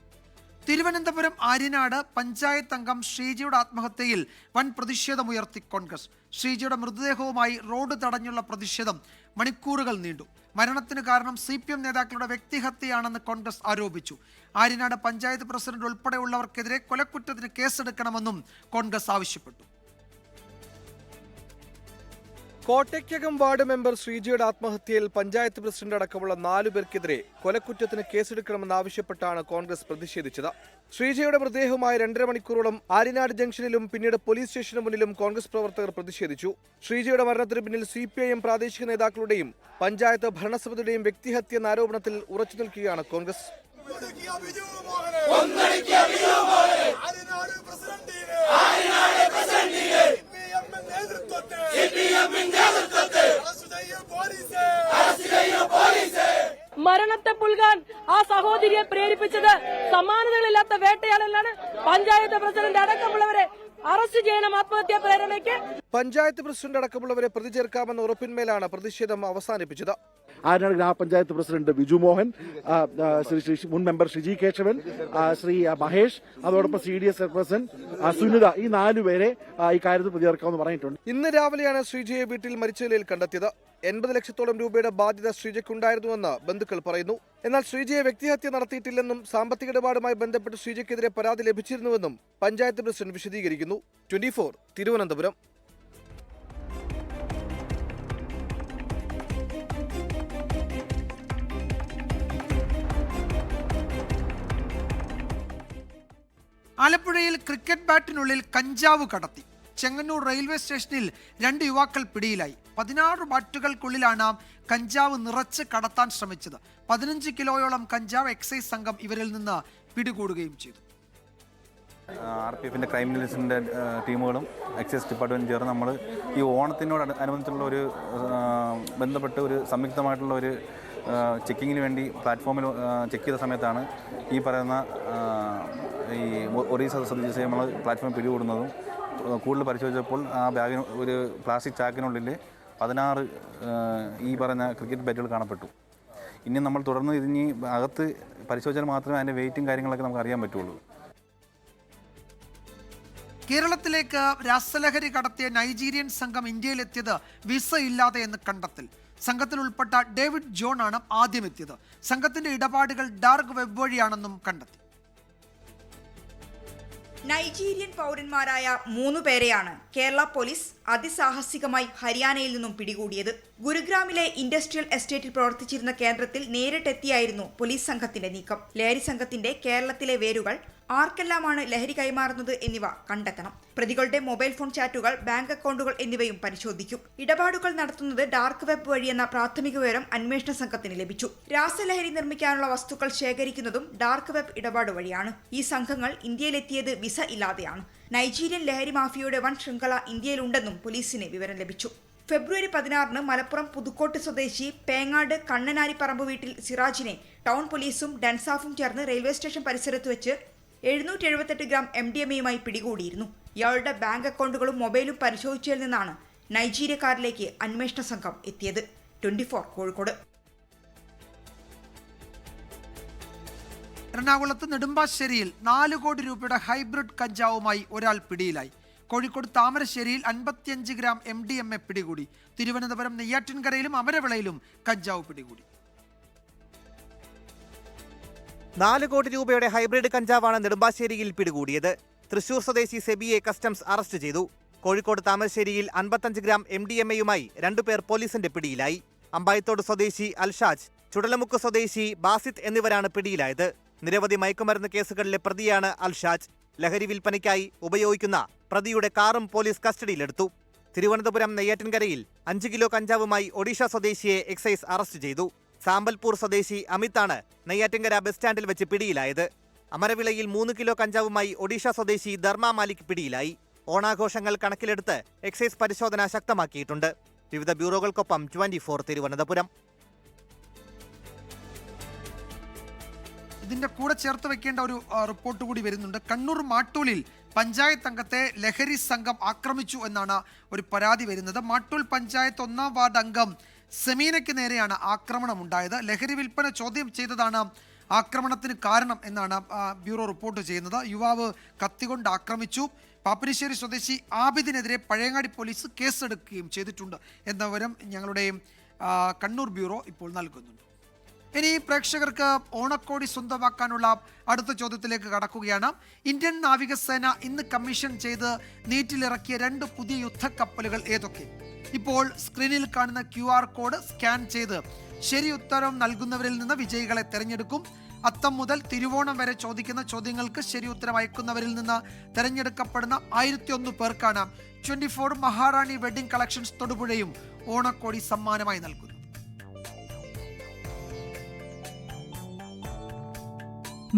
തിരുവനന്തപുരം ആര്യനാട് പഞ്ചായത്ത് അംഗം ശ്രീജയുടെ ആത്മഹത്യയിൽ വൻ പ്രതിഷേധമുയർത്തി കോൺഗ്രസ്. ശ്രീജയുടെ മൃതദേഹവുമായി റോഡ് തടഞ്ഞുള്ള പ്രതിഷേധം മണിക്കൂറുകൾ നീണ്ടു. മരണത്തിന് കാരണം CPM നേതാക്കളുടെ വ്യക്തിഹത്യയാണെന്ന് കോൺഗ്രസ് ആരോപിച്ചു. ആര്യനാട് പഞ്ചായത്ത് പ്രസിഡന്റ് ഉൾപ്പെടെയുള്ളവർക്കെതിരെ കൊലക്കുറ്റത്തിന് കേസെടുക്കണമെന്നും കോൺഗ്രസ് ആവശ്യപ്പെട്ടു. Kottakkakam ward member ശ്രീജയുടെ ആത്മഹത്യയിൽ panchayat president അടക്കമുള്ള 4 പേർക്കെതിരെ കൊലക്കുറ്റത്തിന് കേസെടുക്കണമെന്നാവശ്യപ്പെട്ടാണ് കോൺഗ്രസ് പ്രതിഷേധിച്ചത്. ശ്രീജയുടെ മൃതദേഹവുമായി 2.5 മണിക്കൂറോളം ആര്യനാട് ജംഗ്ഷനിലും പിന്നീട് പോലീസ് സ്റ്റേഷന് മുന്നിലും കോൺഗ്രസ് പ്രവർത്തകർ പ്രതിഷേധിച്ചു. ശ്രീജയുടെ മരണത്തിന് പിന്നിൽ CPIM പ്രാദേശിക നേതാക്കളുടെയും പഞ്ചായത്ത് ഭരണസമിതിയുടെയും വ്യക്തിഹത്യ എന്ന ആരോപണത്തിൽ ഉറച്ചു നിൽക്കുകയാണ് കോൺഗ്രസ്. മരണത്തെ പുൽകാൻ ആ സഹോദരിയെ പ്രേരിപ്പിച്ചത് സമാനതകളില്ലാത്ത വേട്ടയാടലാണ്. പഞ്ചായത്ത് പ്രസിഡന്റ് അടക്കമുള്ളവരെ അറസ്റ്റ് ചെയ്യണം ആത്മഹത്യാ പ്രേരണയ്ക്ക്. പഞ്ചായത്ത് പ്രസിഡന്റ് അടക്കമുള്ളവരെ പ്രതി ചേർക്കാമെന്ന ഉറപ്പിന്മേലാണ് പ്രതിഷേധം അവസാനിപ്പിച്ചത്. ആര്യനാട് ഗ്രാമപഞ്ചായത്ത് പ്രസിഡന്റ് ബിജു മോഹൻ, മുൻ മെമ്പർ ഷിജി കേശവൻ, ശ്രീ മഹേഷ്, അതോടൊപ്പം CDS ചെയർപേഴ്സൺ സുനിത, ഈ 4 പേരെ ഈ കാര്യത്തിൽ പ്രതി ചേർക്കാമെന്ന് പറഞ്ഞിട്ടുണ്ട്. ഇന്ന് രാവിലെയാണ് ശ്രീജയെ വീട്ടിൽ മരിച്ച നിലയിൽ കണ്ടെത്തിയത്. 80 ലക്ഷത്തോളം രൂപയുടെ ബാധ്യത ശ്രീജയ്ക്കുണ്ടായിരുന്നുവെന്ന് ബന്ധുക്കൾ പറയുന്നു. എന്നാൽ ശ്രീജയെ വ്യക്തിഹത്യ നടത്തിയിട്ടില്ലെന്നും സാമ്പത്തിക ഇടപാടുമായി ബന്ധപ്പെട്ട് ശ്രീജയ്ക്കെതിരെ പരാതി ലഭിച്ചിരുന്നുവെന്നും പഞ്ചായത്ത് പ്രസിഡന്റ് വിശദീകരിക്കുന്നു. 24 തിരുവനന്തപുരം. ആലപ്പുഴയിൽ ക്രിക്കറ്റ് ബാറ്റിനുള്ളിൽ കഞ്ചാവ് കടത്തി. ചെങ്ങന്നൂർ റെയിൽവേ സ്റ്റേഷനിൽ 2 യുവാക്കൾ പിടിയിലായി. 16 ബാറ്റുകൾക്കുള്ളിലാണ് കഞ്ചാവ് നിറച്ച് കടത്താൻ ശ്രമിച്ചത്. 15 കിലോയോളം കഞ്ചാവ് എക്സൈസ് സംഘം ഇവരിൽ നിന്ന് പിടികൂടുകയും ചെയ്തു. RPFിൻ്റെ ക്രൈം ഇൻ്റലിജൻസിൻ്റെ ടീമുകളും എക്സൈസ് ഡിപ്പാർട്ട്മെൻറ്റും ചേർന്ന് നമ്മൾ ഈ ഓണത്തിനോട് അനുബന്ധിച്ചുള്ള ഒരു ബന്ധപ്പെട്ട് ഒരു സംയുക്തമായിട്ടുള്ള ഒരു ചെക്കിങ്ങിന് വേണ്ടി പ്ലാറ്റ്ഫോമിൽ ചെക്ക് ചെയ്ത സമയത്താണ് ഈ പറയുന്ന ഈ ഒറീസ സ്വദേശിയെ നമ്മൾ പ്ലാറ്റ്ഫോമിൽ പിടികൂടുന്നതും കൂടുതൽ പരിശോധിച്ചപ്പോൾ ആ ബാഗിന് ഒരു പ്ലാസ്റ്റിക് ചാക്കിനുള്ളിൽ 16 ഈ പറഞ്ഞ ക്രിക്കറ്റ് ബാറ്റുകൾ കാണപ്പെട്ടു. ഇനി നമ്മൾ തുടർന്ന് ഇതിനി അകത്ത് പരിശോധിച്ചാൽ മാത്രമേ അതിൻ്റെ വെയിറ്റും കാര്യങ്ങളൊക്കെ നമുക്ക് അറിയാൻ പറ്റുള്ളൂ. കേരളത്തിലേക്ക് രാസലഹരി കടത്തിയ നൈജീരിയൻ സംഘം ഇന്ത്യയിലെത്തിയത് വിസ ഇല്ലാതെ എന്ന് കണ്ടെത്തൽ. സംഘത്തിൽ ഉൾപ്പെട്ട ഡേവിഡ് ജോൺ ആണ് ആദ്യം എത്തിയത്. സംഘത്തിന്റെ ഇടപാടുകൾ ഡാർക്ക് വെബ് വഴിയാണെന്നും കണ്ടെത്തി. നൈജീരിയൻ പൗരന്മാരായ 3 പേരെയാണ് കേരള പോലീസ് അതിസാഹസികമായി ഹരിയാനയിൽ നിന്നും പിടികൂടിയത്. ഗുരുഗ്രാമിലെ ഇൻഡസ്ട്രിയൽ എസ്റ്റേറ്റിൽ പ്രവർത്തിച്ചിരുന്ന കേന്ദ്രത്തിൽ നേരിട്ടെത്തിയായിരുന്നു പോലീസ് സംഘത്തിന്റെ നീക്കം. ലഹരി സംഘത്തിന്റെ കേരളത്തിലെ വേരുകൾ, ആർക്കെല്ലാമാണ് ലഹരി കൈമാറുന്നത് എന്നിവ കണ്ടെത്തണം. പ്രതികളുടെ മൊബൈൽ ഫോൺ ചാറ്റുകൾ, ബാങ്ക് അക്കൗണ്ടുകൾ എന്നിവയും പരിശോധിക്കും. ഇടപാടുകൾ നടത്തുന്നത് ഡാർക്ക് വെബ് വഴിയെന്ന പ്രാഥമിക വിവരം അന്വേഷണ സംഘത്തിന് ലഭിച്ചു. രാസലഹരി നിർമ്മിക്കാനുള്ള വസ്തുക്കൾ ശേഖരിക്കുന്നതും ഡാർക്ക് വെബ് ഇടപാട് വഴിയാണ്. ഈ സംഘങ്ങൾ ഇന്ത്യയിലെത്തിയത് വിസ ഇല്ലാതെയാണ്. നൈജീരിയൻ ലഹരി മാഫിയയുടെ വൻ ശൃംഖല ഇന്ത്യയിലുണ്ടെന്നും പോലീസിന് വിവരം ലഭിച്ചു. ഫെബ്രുവരി 16 മലപ്പുറം പുതുക്കോട്ട് സ്വദേശി പേങ്ങാട് കണ്ണനാരിപ്പറമ്പ് വീട്ടിൽ സിറാജിനെ ടൗൺ പോലീസും ഡൻസാഫും ചേർന്ന് റെയിൽവേ സ്റ്റേഷൻ പരിസരത്ത് വെച്ച് 778 ഗ്രാം MDMAയുമായി പിടികൂടിയിരുന്നു. ഇയാളുടെ ബാങ്ക് അക്കൗണ്ടുകളും മൊബൈലും പരിശോധിച്ചതിൽ നിന്നാണ് നൈജീരിയക്കാരിലേക്ക് അന്വേഷണ സംഘം എത്തിയത്. 24 കോഴിക്കോട്. എറണാകുളത്ത് നെടുമ്പാശ്ശേരിയിൽ 4 കോടി രൂപയുടെ ഹൈബ്രിഡ് കഞ്ചാവുമായി ഒരാൾ പിടിയിലായി. കോഴിക്കോട് താമരശ്ശേരിയിൽ 55 ഗ്രാം MDMA പിടികൂടി. തിരുവനന്തപുരം നെയ്യാറ്റിൻകരയിലും അമരവിളയിലും കഞ്ചാവ് പിടികൂടി. 4 കോടി രൂപയുടെ ഹൈബ്രിഡ് കഞ്ചാവാണ് നെടുമ്പാശ്ശേരിയിൽ പിടികൂടിയത്. തൃശൂർ സ്വദേശി സെബിയെ കസ്റ്റംസ് അറസ്റ്റ് ചെയ്തു. കോഴിക്കോട് താമരശ്ശേരിയിൽ 55 ഗ്രാം MDMAയുമായി 2 പേർ പോലീസിന്റെ പിടിയിലായി. അമ്പായത്തോട് സ്വദേശി അൽഷാജ്, ചുടലമുക്ക് സ്വദേശി ബാസിത്ത് എന്നിവരാണ് പിടിയിലായത്. നിരവധി മയക്കുമരുന്ന് കേസുകളിലെ പ്രതിയാണ് അൽഷാജ്. ലഹരി വിൽപ്പനയ്ക്കായി ഉപയോഗിക്കുന്ന പ്രതിയുടെ കാറും പോലീസ് കസ്റ്റഡിയിലെടുത്തു. തിരുവനന്തപുരം നെയ്യാറ്റിൻകരയിൽ 5 കിലോ കഞ്ചാവുമായി ഒഡീഷ സ്വദേശിയെ എക്സൈസ് അറസ്റ്റ് ചെയ്തു. സാമ്പൽപൂർ സ്വദേശി അമിതാണ് നെയ്യാറ്റിൻകര ബസ് സ്റ്റാൻഡിൽ വെച്ച് പിടിയിലായത്. അമരവിളയിൽ 3 കിലോ കഞ്ചാവുമായി ഒഡീഷ സ്വദേശി ധർമ്മ മാലിക് പിടിയിലായി. ഓണാഘോഷങ്ങൾ കണക്കിലെടുത്ത് എക്സൈസ് പരിശോധന ശക്തമാക്കിയിട്ടുണ്ട്. വിവിധ ബ്യൂറോകൾക്കൊപ്പം 24 തിരുവനന്തപുരം. ഇതിന്റെ കൂടെ ചേർത്ത് വെക്കേണ്ട ഒരു റിപ്പോർട്ട് കൂടി വരുന്നുണ്ട്. കണ്ണൂർ മാട്ടൂലിൽ പഞ്ചായത്ത് അംഗത്തെ ലഹരി സംഘം ആക്രമിച്ചു എന്നാണ് ഒരു പരാതി വരുന്നത്. മാട്ടൂൽ പഞ്ചായത്ത് 1-ാം വാർഡ് അംഗം സെമീനയ്ക്ക് നേരെയാണ് ആക്രമണം ഉണ്ടായത്. ലഹരി വിൽപ്പന ചോദ്യം ചെയ്തതാണ് ആക്രമണത്തിന് കാരണം എന്നാണ് ബ്യൂറോ റിപ്പോർട്ട് ചെയ്യുന്നത്. യുവാവ് കത്തികൊണ്ട് ആക്രമിച്ചു. പാപ്പിനിശ്ശേരി സ്വദേശി ആബിദിനെതിരെ പഴയങ്ങാടി പോലീസ് കേസെടുക്കുകയും ചെയ്തിട്ടുണ്ട് എന്ന വിവരം ഞങ്ങളുടെ കണ്ണൂർ ബ്യൂറോ ഇപ്പോൾ നൽകുന്നുണ്ട്. ഇനി പ്രേക്ഷകർക്ക് ഓണക്കോടി സ്വന്തമാക്കാനുള്ള അടുത്ത ചോദ്യത്തിലേക്ക് കടക്കുകയാണ്. ഇന്ത്യൻ നാവികസേന ഇന്ന് കമ്മീഷൻ ചെയ്ത് നീറ്റിലിറക്കിയ 2 പുതിയ യുദ്ധക്കപ്പലുകൾ ഏതൊക്കെ? ഇപ്പോൾ സ്ക്രീനിൽ കാണുന്ന QR കോഡ് സ്കാൻ ചെയ്ത് ശരി ഉത്തരം നൽകുന്നവരിൽ നിന്ന് വിജയികളെ തിരഞ്ഞെടുക്കും. അത്തം മുതൽ തിരുവോണം വരെ ചോദിക്കുന്ന ചോദ്യങ്ങൾക്ക് ശരി ഉത്തരം അയക്കുന്നവരിൽ നിന്ന് തിരഞ്ഞെടുക്കപ്പെടുന്ന 1001 പേർക്കാണ് 24 മഹാറാണി വെഡിംഗ് കളക്ഷൻസ് തൊടുപുഴയും ഓണക്കോടി സമ്മാനമായി നൽകുന്നത്.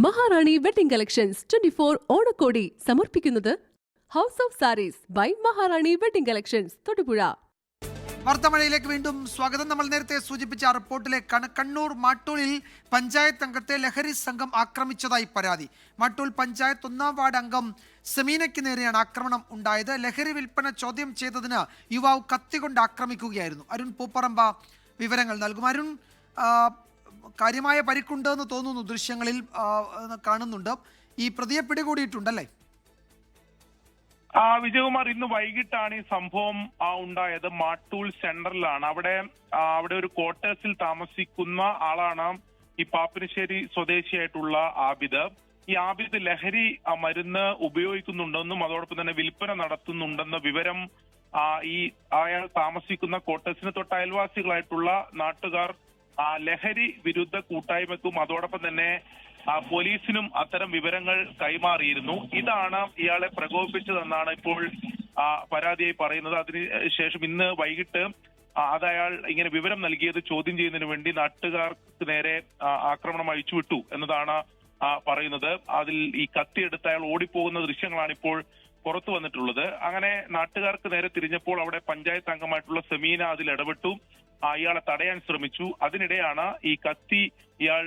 മഹാറാണി വെഡിംഗ് കളക്ഷൻസ് 24 ഓണക്കോടി സമർപ്പിക്കുന്നത് house of saris by Maharani wedding collections Thodupuzha. വാർത്താമഴയിലേക്ക് വീണ്ടും സ്വാഗതം. നമ്മൾ നേരത്തെ സൂചിപ്പിച്ച റിപ്പോർട്ടിലേക്കാണ്. കണ്ണൂർ മാട്ടൂലിൽ പഞ്ചായത്ത് അംഗത്തെ ലഹരി സംഘം ആക്രമിച്ചതായി പരാതി. മാട്ടൂൽ പഞ്ചായത്ത് 1-ാം വാർഡ് അംഗം സെമീനയ്ക്ക് നേരെയാണ് ആക്രമണം ഉണ്ടായത്. ലഹരി വിൽപ്പന ചോദ്യം ചെയ്തതിന് യുവാവ് കത്തികൊണ്ട് ആക്രമിക്കുകയായിരുന്നു. അരുൺ പൂപ്പറമ്പ വിവരങ്ങൾ നൽകും. അരുൺ, കാര്യമായ പരിക്കുണ്ടെന്ന് തോന്നുന്നു, ദൃശ്യങ്ങളിൽ കാണുന്നുണ്ട്. ഈ പ്രതിയെ പിടികൂടിയിട്ടുണ്ടല്ലേ? വിജയകുമാർ, ഇന്ന് വൈകിട്ടാണ് ഈ സംഭവം ഉണ്ടായത്. മാട്ടൂൽ സെന്ററിലാണ്. അവിടെ ഒരു ക്വാർട്ടേഴ്സിൽ താമസിക്കുന്ന ആളാണ് ഈ പാപ്പിനിശ്ശേരി സ്വദേശിയായിട്ടുള്ള ആബിദ്. ഈ ആബിദ് ലഹരി മരുന്ന് ഉപയോഗിക്കുന്നുണ്ടെന്നും അതോടൊപ്പം തന്നെ വിൽപ്പന നടത്തുന്നുണ്ടെന്ന വിവരം അയാൾ താമസിക്കുന്ന ക്വാർട്ടേഴ്സിന് തൊട്ട് അയൽവാസികളായിട്ടുള്ള നാട്ടുകാർ ലഹരി വിരുദ്ധ കൂട്ടായ്മയ്ക്കും അതോടൊപ്പം തന്നെ പോലീസിനും അത്തരം വിവരങ്ങൾ കൈമാറിയിരുന്നു. ഇതാണ് ഇയാളെ പ്രകോപിപ്പിച്ചതെന്നാണ് ഇപ്പോൾ പരാതിയായി പറയുന്നത്. അതിനുശേഷം ഇന്ന് വൈകിട്ട് അതയാൾ ഇങ്ങനെ വിവരം നൽകിയത് ചോദ്യം ചെയ്യുന്നതിന് വേണ്ടി നാട്ടുകാർക്ക് നേരെ ആക്രമണം അഴിച്ചുവിട്ടു എന്നതാണ് പറയുന്നത്. അതിൽ ഈ കത്തിയെടുത്ത് അയാൾ ഓടിപ്പോകുന്ന ദൃശ്യങ്ങളാണ് ഇപ്പോൾ പുറത്തു വന്നിട്ടുള്ളത്. അങ്ങനെ നാട്ടുകാർക്ക് നേരെ തിരിഞ്ഞപ്പോൾ അവിടെ പഞ്ചായത്ത് അംഗമായിട്ടുള്ള സെമീന അതിൽ ഇടപെട്ടു. ഇയാളെ തടയാൻ ശ്രമിച്ചു. അതിനിടെയാണ് ഈ ഇയാൾ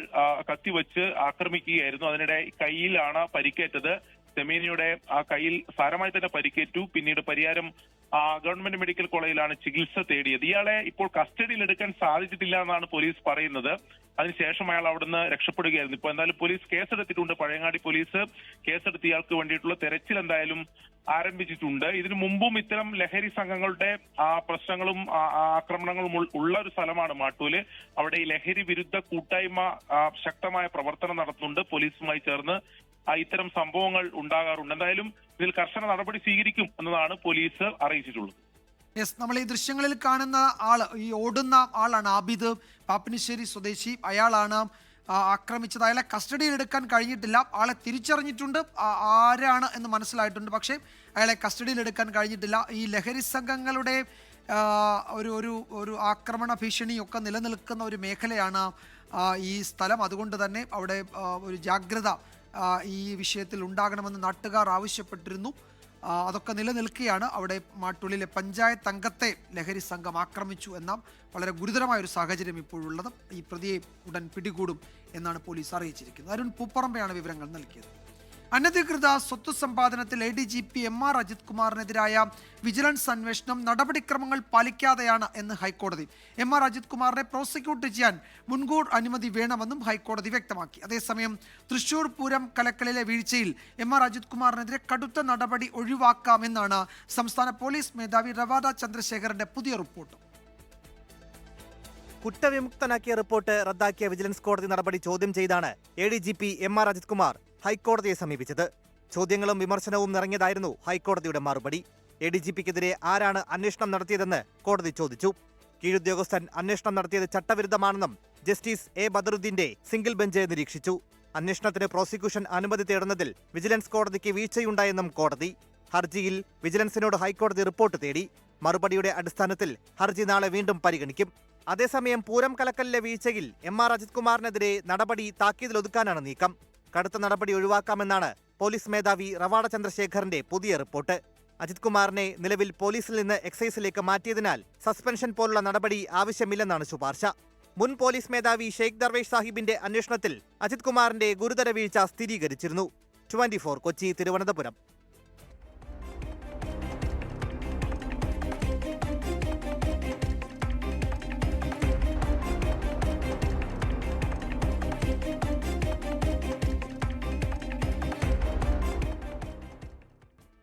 കത്തി വെച്ച് ആക്രമിക്കുകയായിരുന്നു. അതിനിടെ കയ്യിലാണ് പരിക്കേറ്റത്. സെമീനയുടെ ആ കയ്യിൽ സാരമായി തന്നെ പരിക്കേറ്റു. പിന്നീട് പരിയാരം ഗവൺമെന്റ് മെഡിക്കൽ കോളേജിലാണ് ചികിത്സ തേടിയത്. ഇയാളെ ഇപ്പോൾ കസ്റ്റഡിയിൽ എടുക്കാൻ സാധിച്ചിട്ടില്ല എന്നാണ് പോലീസ് പറയുന്നത്. അതിനുശേഷം അയാൾ അവിടുന്ന് രക്ഷപ്പെടുകയായിരുന്നു. ഇപ്പോൾ എന്തായാലും പോലീസ് കേസെടുത്തിട്ടുണ്ട്. പഴയങ്ങാടി പോലീസ് കേസെടുത്ത് ഇയാൾക്ക് വേണ്ടിയിട്ടുള്ള തെരച്ചിൽ എന്തായാലും ആരംഭിച്ചിട്ടുണ്ട്. ഇതിനു മുമ്പും ഇത്തരം ലഹരി സംഘങ്ങളുടെ പ്രശ്നങ്ങളും ആക്രമണങ്ങളും ഉള്ള ഒരു സ്ഥലമാണ് മാട്ടൂല്. അവിടെ ഈ ലഹരി വിരുദ്ധ കൂട്ടായ്മ ശക്തമായ പ്രവർത്തനം നടത്തുന്നുണ്ട്. പോലീസുമായി ചേർന്ന് ഇത്തരം സംഭവങ്ങൾ ഉണ്ടാകാറുണ്ട്. എന്തായാലും ഇതിൽ കർശന നടപടി സ്വീകരിക്കും എന്നതാണ് പോലീസ് അറിയിച്ചിട്ടുള്ളത്. യെസ്, നമ്മൾ ഈ ദൃശ്യങ്ങളിൽ കാണുന്ന ആള്, ഈ ഓടുന്ന ആളാണ് ആബിദ്, പാപ്പിനിശ്ശേരി സ്വദേശി. അയാളാണ് ആക്രമിച്ചത്. അയാളെ കസ്റ്റഡിയിൽ എടുക്കാൻ കഴിഞ്ഞിട്ടില്ല. ആളെ തിരിച്ചറിഞ്ഞിട്ടുണ്ട്, ആരാണ് എന്ന് മനസ്സിലായിട്ടുണ്ട്. പക്ഷേ അയാളെ കസ്റ്റഡിയിൽ എടുക്കാൻ കഴിഞ്ഞിട്ടില്ല. ഈ ലഹരി സംഘങ്ങളുടെ ഒരു ആക്രമണ ഭീഷണിയൊക്കെ നിലനിൽക്കുന്ന ഒരു മേഖലയാണ് ഈ സ്ഥലം. അതുകൊണ്ട് തന്നെ അവിടെ ഒരു ജാഗ്രത ഈ വിഷയത്തിൽ ഉണ്ടാകണമെന്ന് നാട്ടുകാർ ആവശ്യപ്പെട്ടിരുന്നു. അതൊക്കെ നിലനിൽക്കുകയാണ്. അവിടെ മാട്ടൂലിലെ പഞ്ചായത്ത് അംഗത്തെ ലഹരി സംഘം ആക്രമിച്ചു എന്ന വളരെ ഗുരുതരമായൊരു സാഹചര്യം ഇപ്പോഴുള്ളത്. ഈ പ്രതിയെ ഉടൻ പിടികൂടും എന്നാണ് പോലീസ് അറിയിച്ചിരിക്കുന്നത്. അരുൺ പൂപ്പറമ്പയാണ് വിവരങ്ങൾ നൽകിയത്. അനധികൃത സ്വത്ത് സമ്പാദനത്തിൽ ADGP MR അജിത് കുമാറിനെതിരായ വിജിലൻസ് അന്വേഷണം നടപടിക്രമങ്ങൾ പാലിക്കാതെയാണ് എന്ന് ഹൈക്കോടതി. MR അജിത് കുമാറിനെ പ്രോസിക്യൂട്ട് ചെയ്യാൻ മുൻകൂർ അനുമതി വേണമെന്നും ഹൈക്കോടതി വ്യക്തമാക്കി. അതേസമയം തൃശൂർ പൂരം കലക്കലിലെ വീഴ്ചയിൽ MR അജിത് കുമാറിനെതിരെ കടുത്ത നടപടി ഒഴിവാക്കാമെന്നാണ് സംസ്ഥാന പോലീസ് മേധാവി രവാഡ ചന്ദ്രശേഖരന്റെ പുതിയ റിപ്പോർട്ട്. കുറ്റവിമുക്തനാക്കിയ റിപ്പോർട്ട് റദ്ദാക്കിയ വിജിലൻസ് കോടതി നടപടി ചോദ്യം ചെയ്താണ് ADGP MR അജിത് കുമാർ ഹൈക്കോടതിയെ സമീപിച്ചത്. ചോദ്യങ്ങളും വിമർശനവും നിറഞ്ഞതായിരുന്നു ഹൈക്കോടതിയുടെ മറുപടി. ADGPക്കെതിരെ ആരാണ് അന്വേഷണം നടത്തിയതെന്ന് കോടതി ചോദിച്ചു. കീഴുദ്യോഗസ്ഥൻ അന്വേഷണം നടത്തിയത് ചട്ടവിരുദ്ധമാണെന്നും ജസ്റ്റിസ് A ബദറുദ്ദീന്റെ സിംഗിൾ ബെഞ്ച് നിരീക്ഷിച്ചു. അന്വേഷണത്തിന് പ്രോസിക്യൂഷൻ അനുമതി തേടുന്നതിൽ വിജിലൻസ് കോടതിക്ക് വീഴ്ചയുണ്ടായെന്നും കോടതി. ഹർജിയിൽ വിജിലൻസിനോട് ഹൈക്കോടതി റിപ്പോർട്ട് തേടി. മറുപടിയുടെ അടിസ്ഥാനത്തിൽ ഹർജി നാളെ വീണ്ടും പരിഗണിക്കും. അതേസമയം പൂരം കലക്കലിലെ വീഴ്ചയിൽ MR അജിത് കുമാറിനെതിരെ നടപടി താക്കീതിലൊതുക്കാനാണ് നീക്കം. കടുത്ത നടപടി ഒഴിവാക്കാമെന്നാണ് പോലീസ് മേധാവി റവാഡ ചന്ദ്രശേഖറിന്റെ പുതിയ റിപ്പോർട്ട്. അജിത് കുമാറിനെ നിലവിൽ പോലീസിൽ നിന്ന് എക്സൈസിലേക്ക് മാറ്റിയതിനാൽ സസ്പെൻഷൻ പോലുള്ള നടപടി ആവശ്യമില്ലെന്നാണ് ശുപാർശ. മുൻ പോലീസ് മേധാവി ഷെയ്ഖ് ദർവേഷ് സാഹിബിന്റെ അന്വേഷണത്തിൽ അജിത് കുമാറിന്റെ ഗുരുതര വീഴ്ച സ്ഥിരീകരിച്ചിരുന്നു. 24 കൊച്ചി, തിരുവനന്തപുരം.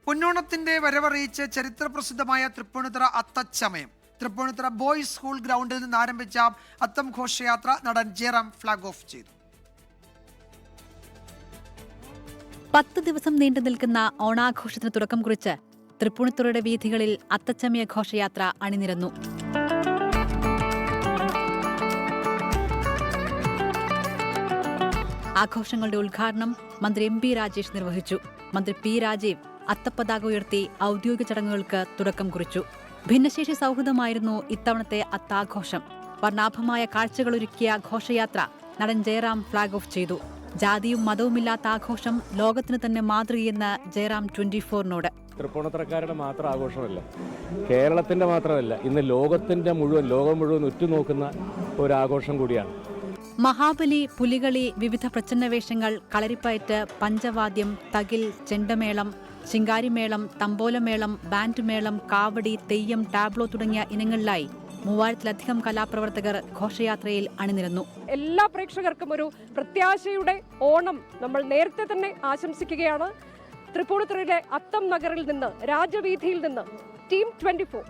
പൊന്നോണത്തിന്റെ വരവറിയിച്ച് ചരിത്രപ്രസിദ്ധമായ തൃപ്പൂണിത്തുറ അത്തച്ചമയം. തൃപ്പൂണിത്തുറ ബോയ്സ് സ്കൂൾ ഗ്രൗണ്ടിൽ നിന്ന് ആരംഭിച്ച അത്തം ഘോഷയാത്ര നടൻ ജയറാം ഫ്ലാഗ് ഓഫ് ചെയ്തു. 10 ദിവസം നീണ്ടു നിൽക്കുന്ന ഓണാഘോഷത്തിന് തുടക്കം കുറിച്ച് തൃപ്പൂണിത്തുറയുടെ വീഥികളിൽ അത്തച്ചമയ ഘോഷയാത്ര അണിനിരന്നു. ആഘോഷങ്ങളുടെ ഉദ്ഘാടനം മന്ത്രി MP രാജേഷ് നിർവഹിച്ചു. മന്ത്രി P രാജീവ് അത്തപ്പതാക ഉയർത്തി ഔദ്യോഗിക ചടങ്ങുകൾക്ക് തുടക്കം കുറിച്ചു. ഭിന്നശേഷി സൗഹൃദമായിരുന്നു ഇത്തവണത്തെ അത്താഘോഷം. വർണ്ണാഭമായ കാഴ്ചകളൊരുക്കിയ ഘോഷയാത്ര നടൻ ജയറാം ഫ്ലാഗ് ഓഫ് ചെയ്തു. ജാതിയും മതവുമില്ലാത്ത ആഘോഷം ലോകത്തിന് തന്നെ മാതൃകയെന്ന് ജയറാം 24നോട്. തൃപ്പൂണിത്തുറക്കാരുടെ മാത്രം ആഘോഷമല്ല, കേരളത്തിന്റെ മാത്രമല്ല, ഇന്ന് ലോകം മുഴുവൻ ഉറ്റുനോക്കുന്ന ഒരു ആഘോഷം കൂടിയാണ്. മഹാബലി, പുലികളി, വിവിധ പ്രച്ഛന്നവേഷങ്ങൾ, കളരിപ്പയറ്റ്, പഞ്ചവാദ്യം, തകിൽ, ചെണ്ടമേളം, ശിങ്കാരിമേളം, തമ്പോലമേളം, ബാൻഡ് മേളം, കാവടി, തെയ്യം, ടാബ്ലോ തുടങ്ങിയ ഇനങ്ങളിലായി 3000-ലധികം കലാപ്രവർത്തകർ ഘോഷയാത്രയിൽ അണിനിരന്നു. എല്ലാ പ്രേക്ഷകർക്കും ഒരു പ്രത്യാശയുടെ ഓണം നമ്മൾ നേരത്തെ തന്നെ ആശംസിക്കുകയാണ്. തൃപ്പൂണിത്തുറയിലെ അത്തം നഗറിൽ നിന്ന്, രാജവീഥിയിൽ നിന്ന് ടീം 24.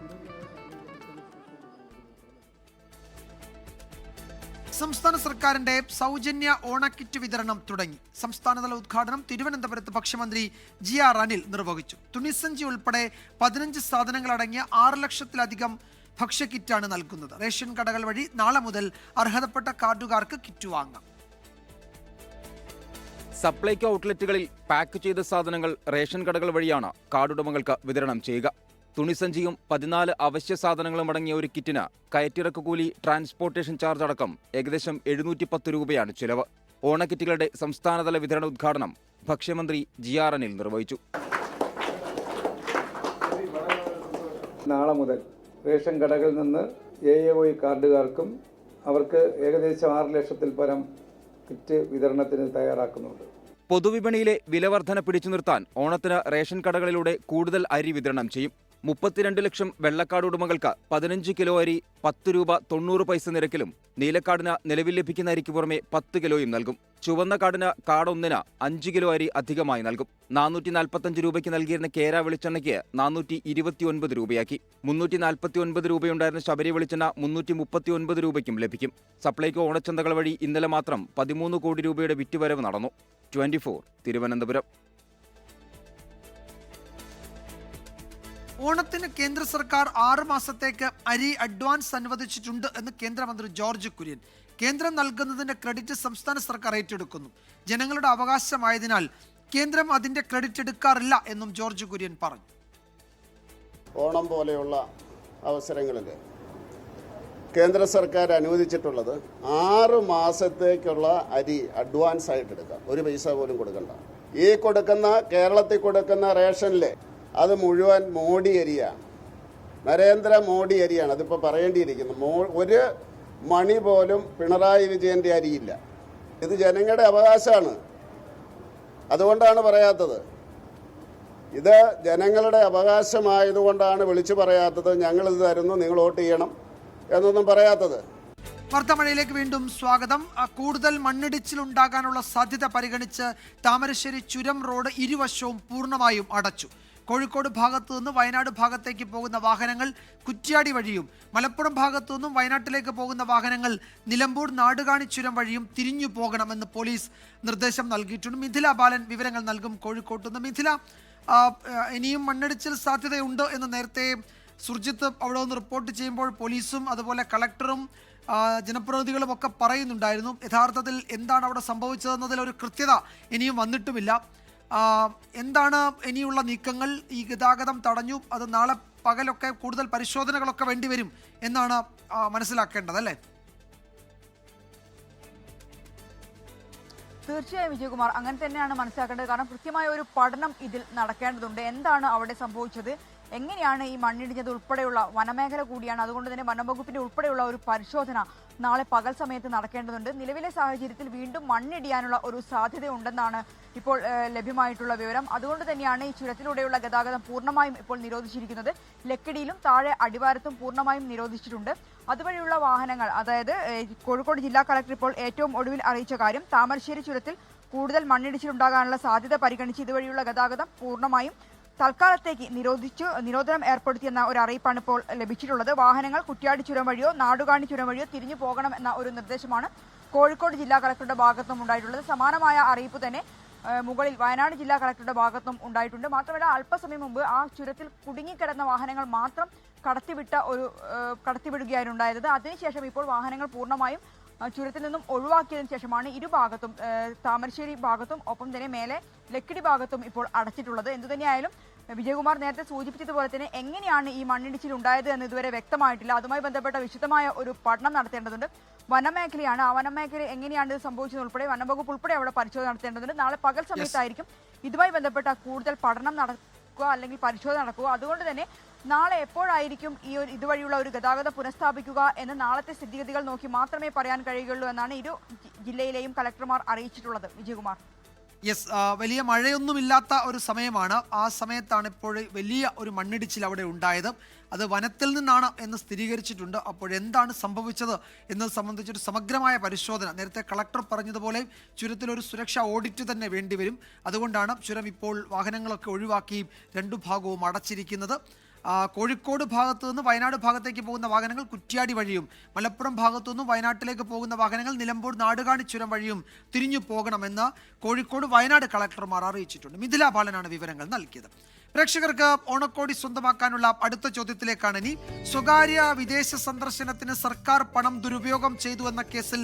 സംസ്ഥാന സർക്കാരിന്റെ സൗജന്യ ഓണക്കിറ്റ് വിതരണം തുടങ്ങി. സംസ്ഥാനതല ഉദ്ഘാടനം തിരുവനന്തപുരത്ത് ഭക്ഷ്യമന്ത്രി GR അനിൽ നിർവഹിച്ചു. തുണിസഞ്ചി ഉൾപ്പെടെ 15 സാധനങ്ങളടങ്ങിയ 6 ലക്ഷത്തിലധികം ഭക്ഷ്യക്കിറ്റാണ് നൽകുന്നത്. റേഷൻ കടകൾ വഴി നാളെ മുതൽ അർഹതപ്പെട്ട കാർഡുകാർക്ക് കിറ്റ് വാങ്ങാം. സപ്ലൈകോ ഔട്ട്ലെറ്റുകളിൽ പാക്ക് ചെയ്ത സാധനങ്ങൾ റേഷൻ കടകൾ വഴിയാണ് കാർഡുടമകൾക്ക് വിതരണം ചെയ്യുക. തുണിസഞ്ചിയും 14 അവശ്യ സാധനങ്ങളും അടങ്ങിയ ഒരു കിറ്റിന് കയറ്റിറക്ക് കൂലി, ട്രാൻസ്പോർട്ടേഷൻ ചാർജ് അടക്കം ഏകദേശം 710 രൂപയാണ് ചിലവ്. ഓണക്കിറ്റുകളുടെ സംസ്ഥാനതല വിതരണ ഉദ്ഘാടനം ഭക്ഷ്യമന്ത്രി GR അനിൽ നിർവഹിച്ചു. നാളെ മുതൽ റേഷൻ കടകളിൽ നിന്ന് AAOI കാർഡുകാർക്കും അവർക്ക് ഏകദേശം 6 ലക്ഷത്തിൽ പരം കിറ്റ് വിതരണത്തിന് തയ്യാറാക്കുന്നുണ്ട്. പൊതുവിപണിയിലെ വിലവർധന പിടിച്ചു നിർത്താൻ ഓണത്തിന് റേഷൻ കടകളിലൂടെ കൂടുതൽ അരി വിതരണം ചെയ്യും. 32 ലക്ഷം വെള്ളക്കാട് ഉടമകൾക്ക് 15 കിലോ അരി 10 രൂപ 90 പൈസ നിരക്കിലും, നീലക്കാടിന് നിലവിൽ ലഭിക്കുന്ന അരിക്ക് പുറമെ 10 കിലോയും നൽകും. ചുവന്ന കാടിന് കാടൊന്നിന് 5 കിലോ അരി അധികമായി നൽകും. 445 രൂപയ്ക്ക് നൽകിയിരുന്ന കേര വെളിച്ചെണ്ണയ്ക്ക് 429 രൂപയാക്കി. 349 രൂപയുണ്ടായിരുന്ന ശബരി വെളിച്ചെണ്ണ 339 രൂപയ്ക്കും ലഭിക്കും. സപ്ലൈകോ ഓണച്ചന്തകൾ വഴി ഇന്നലെ മാത്രം 13 കോടി രൂപയുടെ വിറ്റുവരവ് നടന്നു. 24 തിരുവനന്തപുരം. ഓണത്തിന് കേന്ദ്ര സർക്കാർ 6 മാസത്തേക്ക് അരി അഡ്വാൻസ് അനുവദിച്ചിട്ടുണ്ട് എന്ന് കേന്ദ്രമന്ത്രി ജോർജ് കുര്യൻ. കേന്ദ്രം നൽകുന്നതിന്റെ ക്രെഡിറ്റ് സംസ്ഥാന സർക്കാർ ഏറ്റെടുക്കുന്നു. ജനങ്ങളുടെ അവകാശമായതിനാൽ കേന്ദ്രം അതിന്റെ ക്രെഡിറ്റ് എടുക്കാറില്ല എന്നും ജോർജ് കുര്യൻ പറഞ്ഞു. ഓണം പോലെയുള്ള അവസരങ്ങളിൽ കേന്ദ്ര സർക്കാർ അനുവദിച്ചിട്ടുള്ളത് 6 മാസത്തേക്കുള്ള അരി അഡ്വാൻസ് ആയിട്ട് എടുക്കാം. ഒരു പൈസ പോലും കൊടുക്കണ്ട. ഈ കൊടുക്കുന്ന കേരളത്തിൽ കൊടുക്കുന്ന റേഷനിൽ അത് മുഴുവൻ മോഡി അരിയാണ്, നരേന്ദ്ര മോഡി അരിയാണ്. അതിപ്പോൾ പറയേണ്ടിയിരിക്കുന്നു. ഒരു മണി പോലും പിണറായി വിജയൻ്റെ അരിയില്ല. ഇത് ജനങ്ങളുടെ അവകാശമാണ്. അതുകൊണ്ടാണ് പറയാത്തത്. ഇത് ജനങ്ങളുടെ അവകാശമായതുകൊണ്ടാണ് വിളിച്ചു പറയാത്തത്. ഞങ്ങളിത് തരുന്നു, നിങ്ങൾ വോട്ട് ചെയ്യണം എന്നൊന്നും പറയാത്തത്. വാർത്താമഴയിലേക്ക് വീണ്ടും സ്വാഗതം. കൂടുതൽ മണ്ണിടിച്ചിലുണ്ടാകാനുള്ള സാധ്യത പരിഗണിച്ച് താമരശ്ശേരി ചുരം റോഡ് ഇരുവശവും പൂർണ്ണമായും അടച്ചു. കോഴിക്കോട് ഭാഗത്തു നിന്ന് വയനാട് ഭാഗത്തേക്ക് പോകുന്ന വാഹനങ്ങൾ കുറ്റ്യാടി വഴിയും മലപ്പുറം ഭാഗത്തു നിന്നും വയനാട്ടിലേക്ക് പോകുന്ന വാഹനങ്ങൾ നിലമ്പൂർ നാടുകാണി ചുരം വഴിയും തിരിഞ്ഞു പോകണമെന്ന് പോലീസ് നിർദ്ദേശം നൽകിയിട്ടുണ്ട്. മിഥില ബാലൻ വിവരങ്ങൾ നൽകും കോഴിക്കോട്ട് നിന്ന്. മിഥില, ഇനിയും മണ്ണിടിച്ചിൽ സാധ്യതയുണ്ട് എന്ന് നേരത്തെ സുർജിത്ത് അവിടെ നിന്ന് റിപ്പോർട്ട് ചെയ്യുമ്പോൾ പോലീസും അതുപോലെ കളക്ടറും ജനപ്രതിനിധികളും ഒക്കെ പറയുന്നുണ്ടായിരുന്നു. യഥാർത്ഥത്തിൽ എന്താണ് അവിടെ സംഭവിച്ചതെന്നതിൽ ഒരു കൃത്യത ഇനിയും വന്നിട്ടുമില്ല. എന്താണ് ഇനിയുള്ള നീക്കങ്ങൾ? ഈ ഗതാഗതം തടഞ്ഞു, അത് നാളെ പകലൊക്കെ കൂടുതൽ പരിശോധനകളൊക്കെ വേണ്ടിവരും എന്നാണ് മനസ്സിലാക്കേണ്ടത്, അല്ലേ? തീർച്ചയായും വിജയകുമാർ, അങ്ങനെ തന്നെയാണ് മനസ്സിലാക്കേണ്ടത്. കാരണം കൃത്യമായ ഒരു പഠനം ഇതിൽ നടക്കേണ്ടതുണ്ട്. എന്താണ് അവിടെ സംഭവിച്ചത്, എങ്ങനെയാണ് ഈ മണ്ണിടിഞ്ഞത് ഉൾപ്പെടെയുള്ള വനമേഖല കൂടിയാണ്. അതുകൊണ്ട് തന്നെ വനംവകുപ്പിന്റെ ഉൾപ്പെടെയുള്ള ഒരു പരിശോധന നാളെ പകൽ സമയത്ത് നടക്കേണ്ടതുണ്ട്. നിലവിലെ സാഹചര്യത്തിൽ വീണ്ടും മണ്ണിടിയാനുള്ള ഒരു സാധ്യതയുണ്ടെന്നാണ് ഇപ്പോൾ ലഭ്യമായിട്ടുള്ള വിവരം. അതുകൊണ്ട് തന്നെയാണ് ഈ ചുരത്തിലൂടെയുള്ള ഗതാഗതം പൂർണ്ണമായും ഇപ്പോൾ നിരോധിച്ചിരിക്കുന്നത്. ലക്കിടിയിലും താഴെ അടിവാരത്തും പൂർണ്ണമായും നിരോധിച്ചിട്ടുണ്ട്. അതുവഴിയുള്ള വാഹനങ്ങൾ, അതായത് കോഴിക്കോട് ജില്ലാ കളക്ടർ ഇപ്പോൾ ഏറ്റവും ഒടുവിൽ അറിയിച്ച കാര്യം, താമരശ്ശേരി ചുരത്തിൽ കൂടുതൽ മണ്ണിടിച്ചിലുണ്ടാകാനുള്ള സാധ്യത പരിഗണിച്ച് ഇതുവഴിയുള്ള ഗതാഗതം പൂർണ്ണമായും തൽക്കാലത്തേക്ക് നിരോധനം ഏർപ്പെടുത്തിയെന്ന ഒരു അറിയിപ്പാണ് ഇപ്പോൾ ലഭിച്ചിട്ടുള്ളത്. വാഹനങ്ങൾ കുറ്റ്യാടി ചുരം വഴിയോ നാടുകാണി ചുരം വഴിയോ തിരിഞ്ഞു പോകണം എന്ന ഒരു നിർദ്ദേശമാണ് കോഴിക്കോട് ജില്ലാ കളക്ടറുടെ ഭാഗത്തും ഉണ്ടായിട്ടുള്ളത്. സമാനമായ അറിയിപ്പ് തന്നെ മുകളിൽ വയനാട് ജില്ലാ കളക്ടറുടെ ഭാഗത്തും ഉണ്ടായിട്ടുണ്ട്. മാത്രമല്ല, അല്പസമയം മുമ്പ് ആ ചുരത്തിൽ കുടുങ്ങിക്കിടന്ന വാഹനങ്ങൾ മാത്രം കടത്തിവിടുകയായിരുന്നു ഉണ്ടായത്. അതിനുശേഷം ഇപ്പോൾ വാഹനങ്ങൾ പൂർണ്ണമായും ചുരത്തിൽ നിന്നും ഒഴിവാക്കിയതിനു ശേഷമാണ് ഇരുഭാഗത്തും, താമരശ്ശേരി ഭാഗത്തും ഒപ്പം തന്നെ മേലെ ലക്കിടി ഭാഗത്തും ഇപ്പോൾ അടച്ചിട്ടുള്ളത്. എന്തുതന്നെയായാലും വിജയകുമാർ നേരത്തെ സൂചിപ്പിച്ചതുപോലെ തന്നെ എങ്ങനെയാണ് ഈ മണ്ണിടിച്ചിൽ ഉണ്ടായത് എന്ന് ഇതുവരെ വ്യക്തമായിട്ടില്ല. അതുമായി ബന്ധപ്പെട്ട വിശദമായ ഒരു പഠനം നടത്തേണ്ടതുണ്ട്. വനമേഖലയാണ്, ആ വനമേഖല എങ്ങനെയാണ് ഇത് സംഭവിച്ചത് ഉൾപ്പെടെ വനംവകുപ്പ് ഉൾപ്പെടെ അവിടെ പരിശോധന നടത്തേണ്ടതുണ്ട്. നാളെ പകൽ സമയത്തായിരിക്കും ഇതുമായി ബന്ധപ്പെട്ട കൂടുതൽ പഠനം നടക്കുക അല്ലെങ്കിൽ പരിശോധന നടക്കുക. അതുകൊണ്ട് തന്നെ നാളെ എപ്പോഴായിരിക്കും ഇതുവഴിയുള്ള ഒരു ഗതാഗതം പുനഃസ്ഥാപിക്കുക എന്ന് നാളത്തെ സ്ഥിതിഗതികൾ നോക്കി മാത്രമേ പറയാൻ കഴിയുകയുള്ളൂ എന്നാണ് ഇരു ജില്ലയിലെയും കളക്ടർമാർ അറിയിച്ചിട്ടുള്ളത്. വിജയകുമാർ. യെസ്, വലിയ മഴയൊന്നുമില്ലാത്ത ഒരു സമയമാണ്. ആ സമയത്താണ് ഇപ്പോൾ വലിയ ഒരു മണ്ണിടിച്ചിൽ അവിടെ ഉണ്ടായത്. അത് വനത്തിൽ നിന്നാണ് എന്ന് സ്ഥിരീകരിച്ചിട്ടുണ്ട്. അപ്പോഴെന്താണ് സംഭവിച്ചത് എന്നത് സംബന്ധിച്ചൊരു സമഗ്രമായ പരിശോധന, നേരത്തെ കളക്ടർ പറഞ്ഞതുപോലെ ചുരത്തിലൊരു സുരക്ഷാ ഓഡിറ്റ് തന്നെ വേണ്ടിവരും. അതുകൊണ്ടാണ് ചുരം ഇപ്പോൾ വാഹനങ്ങളൊക്കെ ഒഴിവാക്കി രണ്ടു ഭാഗവും അടച്ചിരിക്കുന്നത്. കോഴിക്കോട് ഭാഗത്തു നിന്ന് വയനാട് ഭാഗത്തേക്ക് പോകുന്ന വാഹനങ്ങൾ കുറ്റ്യാടി വഴിയും മലപ്പുറം ഭാഗത്തു നിന്നും വയനാട്ടിലേക്ക് പോകുന്ന വാഹനങ്ങൾ നിലമ്പൂർ നാടുകാണി ചുരം വഴിയും തിരിഞ്ഞു പോകണമെന്ന് കോഴിക്കോട് വയനാട് കളക്ടർമാർ അറിയിച്ചിട്ടുണ്ട്. മിഥില ബാലനാണ് വിവരങ്ങൾ നൽകിയത്. പ്രേക്ഷകർക്ക് ഓണക്കോടി സ്വന്തമാക്കാനുള്ള അടുത്ത ചോദ്യത്തിലേക്കാണ് ഇനി. സ്വകാര്യ വിദേശ സന്ദർശനത്തിന് സർക്കാർ പണം ദുരുപയോഗം ചെയ്തു എന്ന കേസിൽ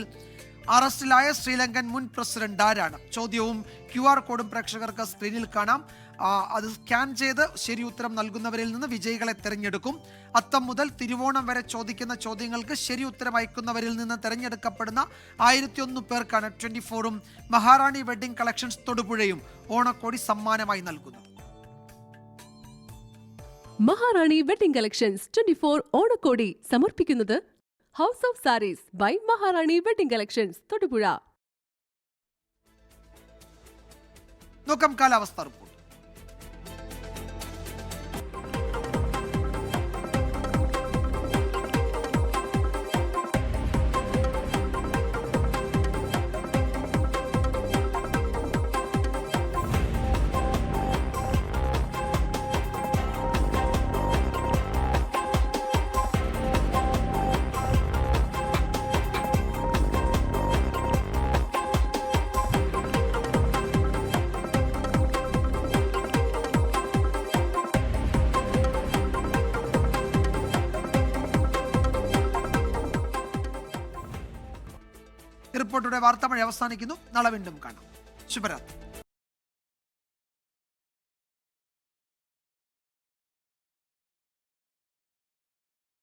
അറസ്റ്റിലായ ശ്രീലങ്കൻ മുൻ പ്രസിഡന്റ് ആരാണ്? ചോദ്യവും QR കോഡും പ്രേക്ഷകർക്ക് സ്ക്രീനിൽ കാണാം. അത് സ്കാൻ ചെയ്ത് ശരി ഉത്തരം നൽകുന്നവരിൽ നിന്ന് വിജയികളെ തിരഞ്ഞെടുക്കും. അത്തം മുതൽ തിരുവോണം വരെ ചോദിക്കുന്ന ചോദ്യങ്ങൾക്ക് ശരി ഉത്തരം അയക്കുന്നവരിൽ നിന്ന് തിരഞ്ഞെടുക്കപ്പെടുന്ന 1001 പേർക്കാണ് 24ഉം മഹാറാണി വെഡിംഗ് കളക്ഷൻസ് തൊടുപുഴയും ഓണക്കോടി സമ്മാനമായി നൽകുന്നത്. മഹാറാണി വെഡിംഗ് കളക്ഷൻസ് 24 ഓണക്കോടി സമർപ്പിക്കുന്നത് house of saris by Maharani wedding collections Thodupuzha. നോക്കാം കാലാവസ്ഥ റിപ്പോർട്ട്. റിപ്പോർട്ടോടെ വാർത്താമഴ അവസാനിക്കുന്നു. നാളെ വീണ്ടും കാണാം. ശുഭരാത്രി.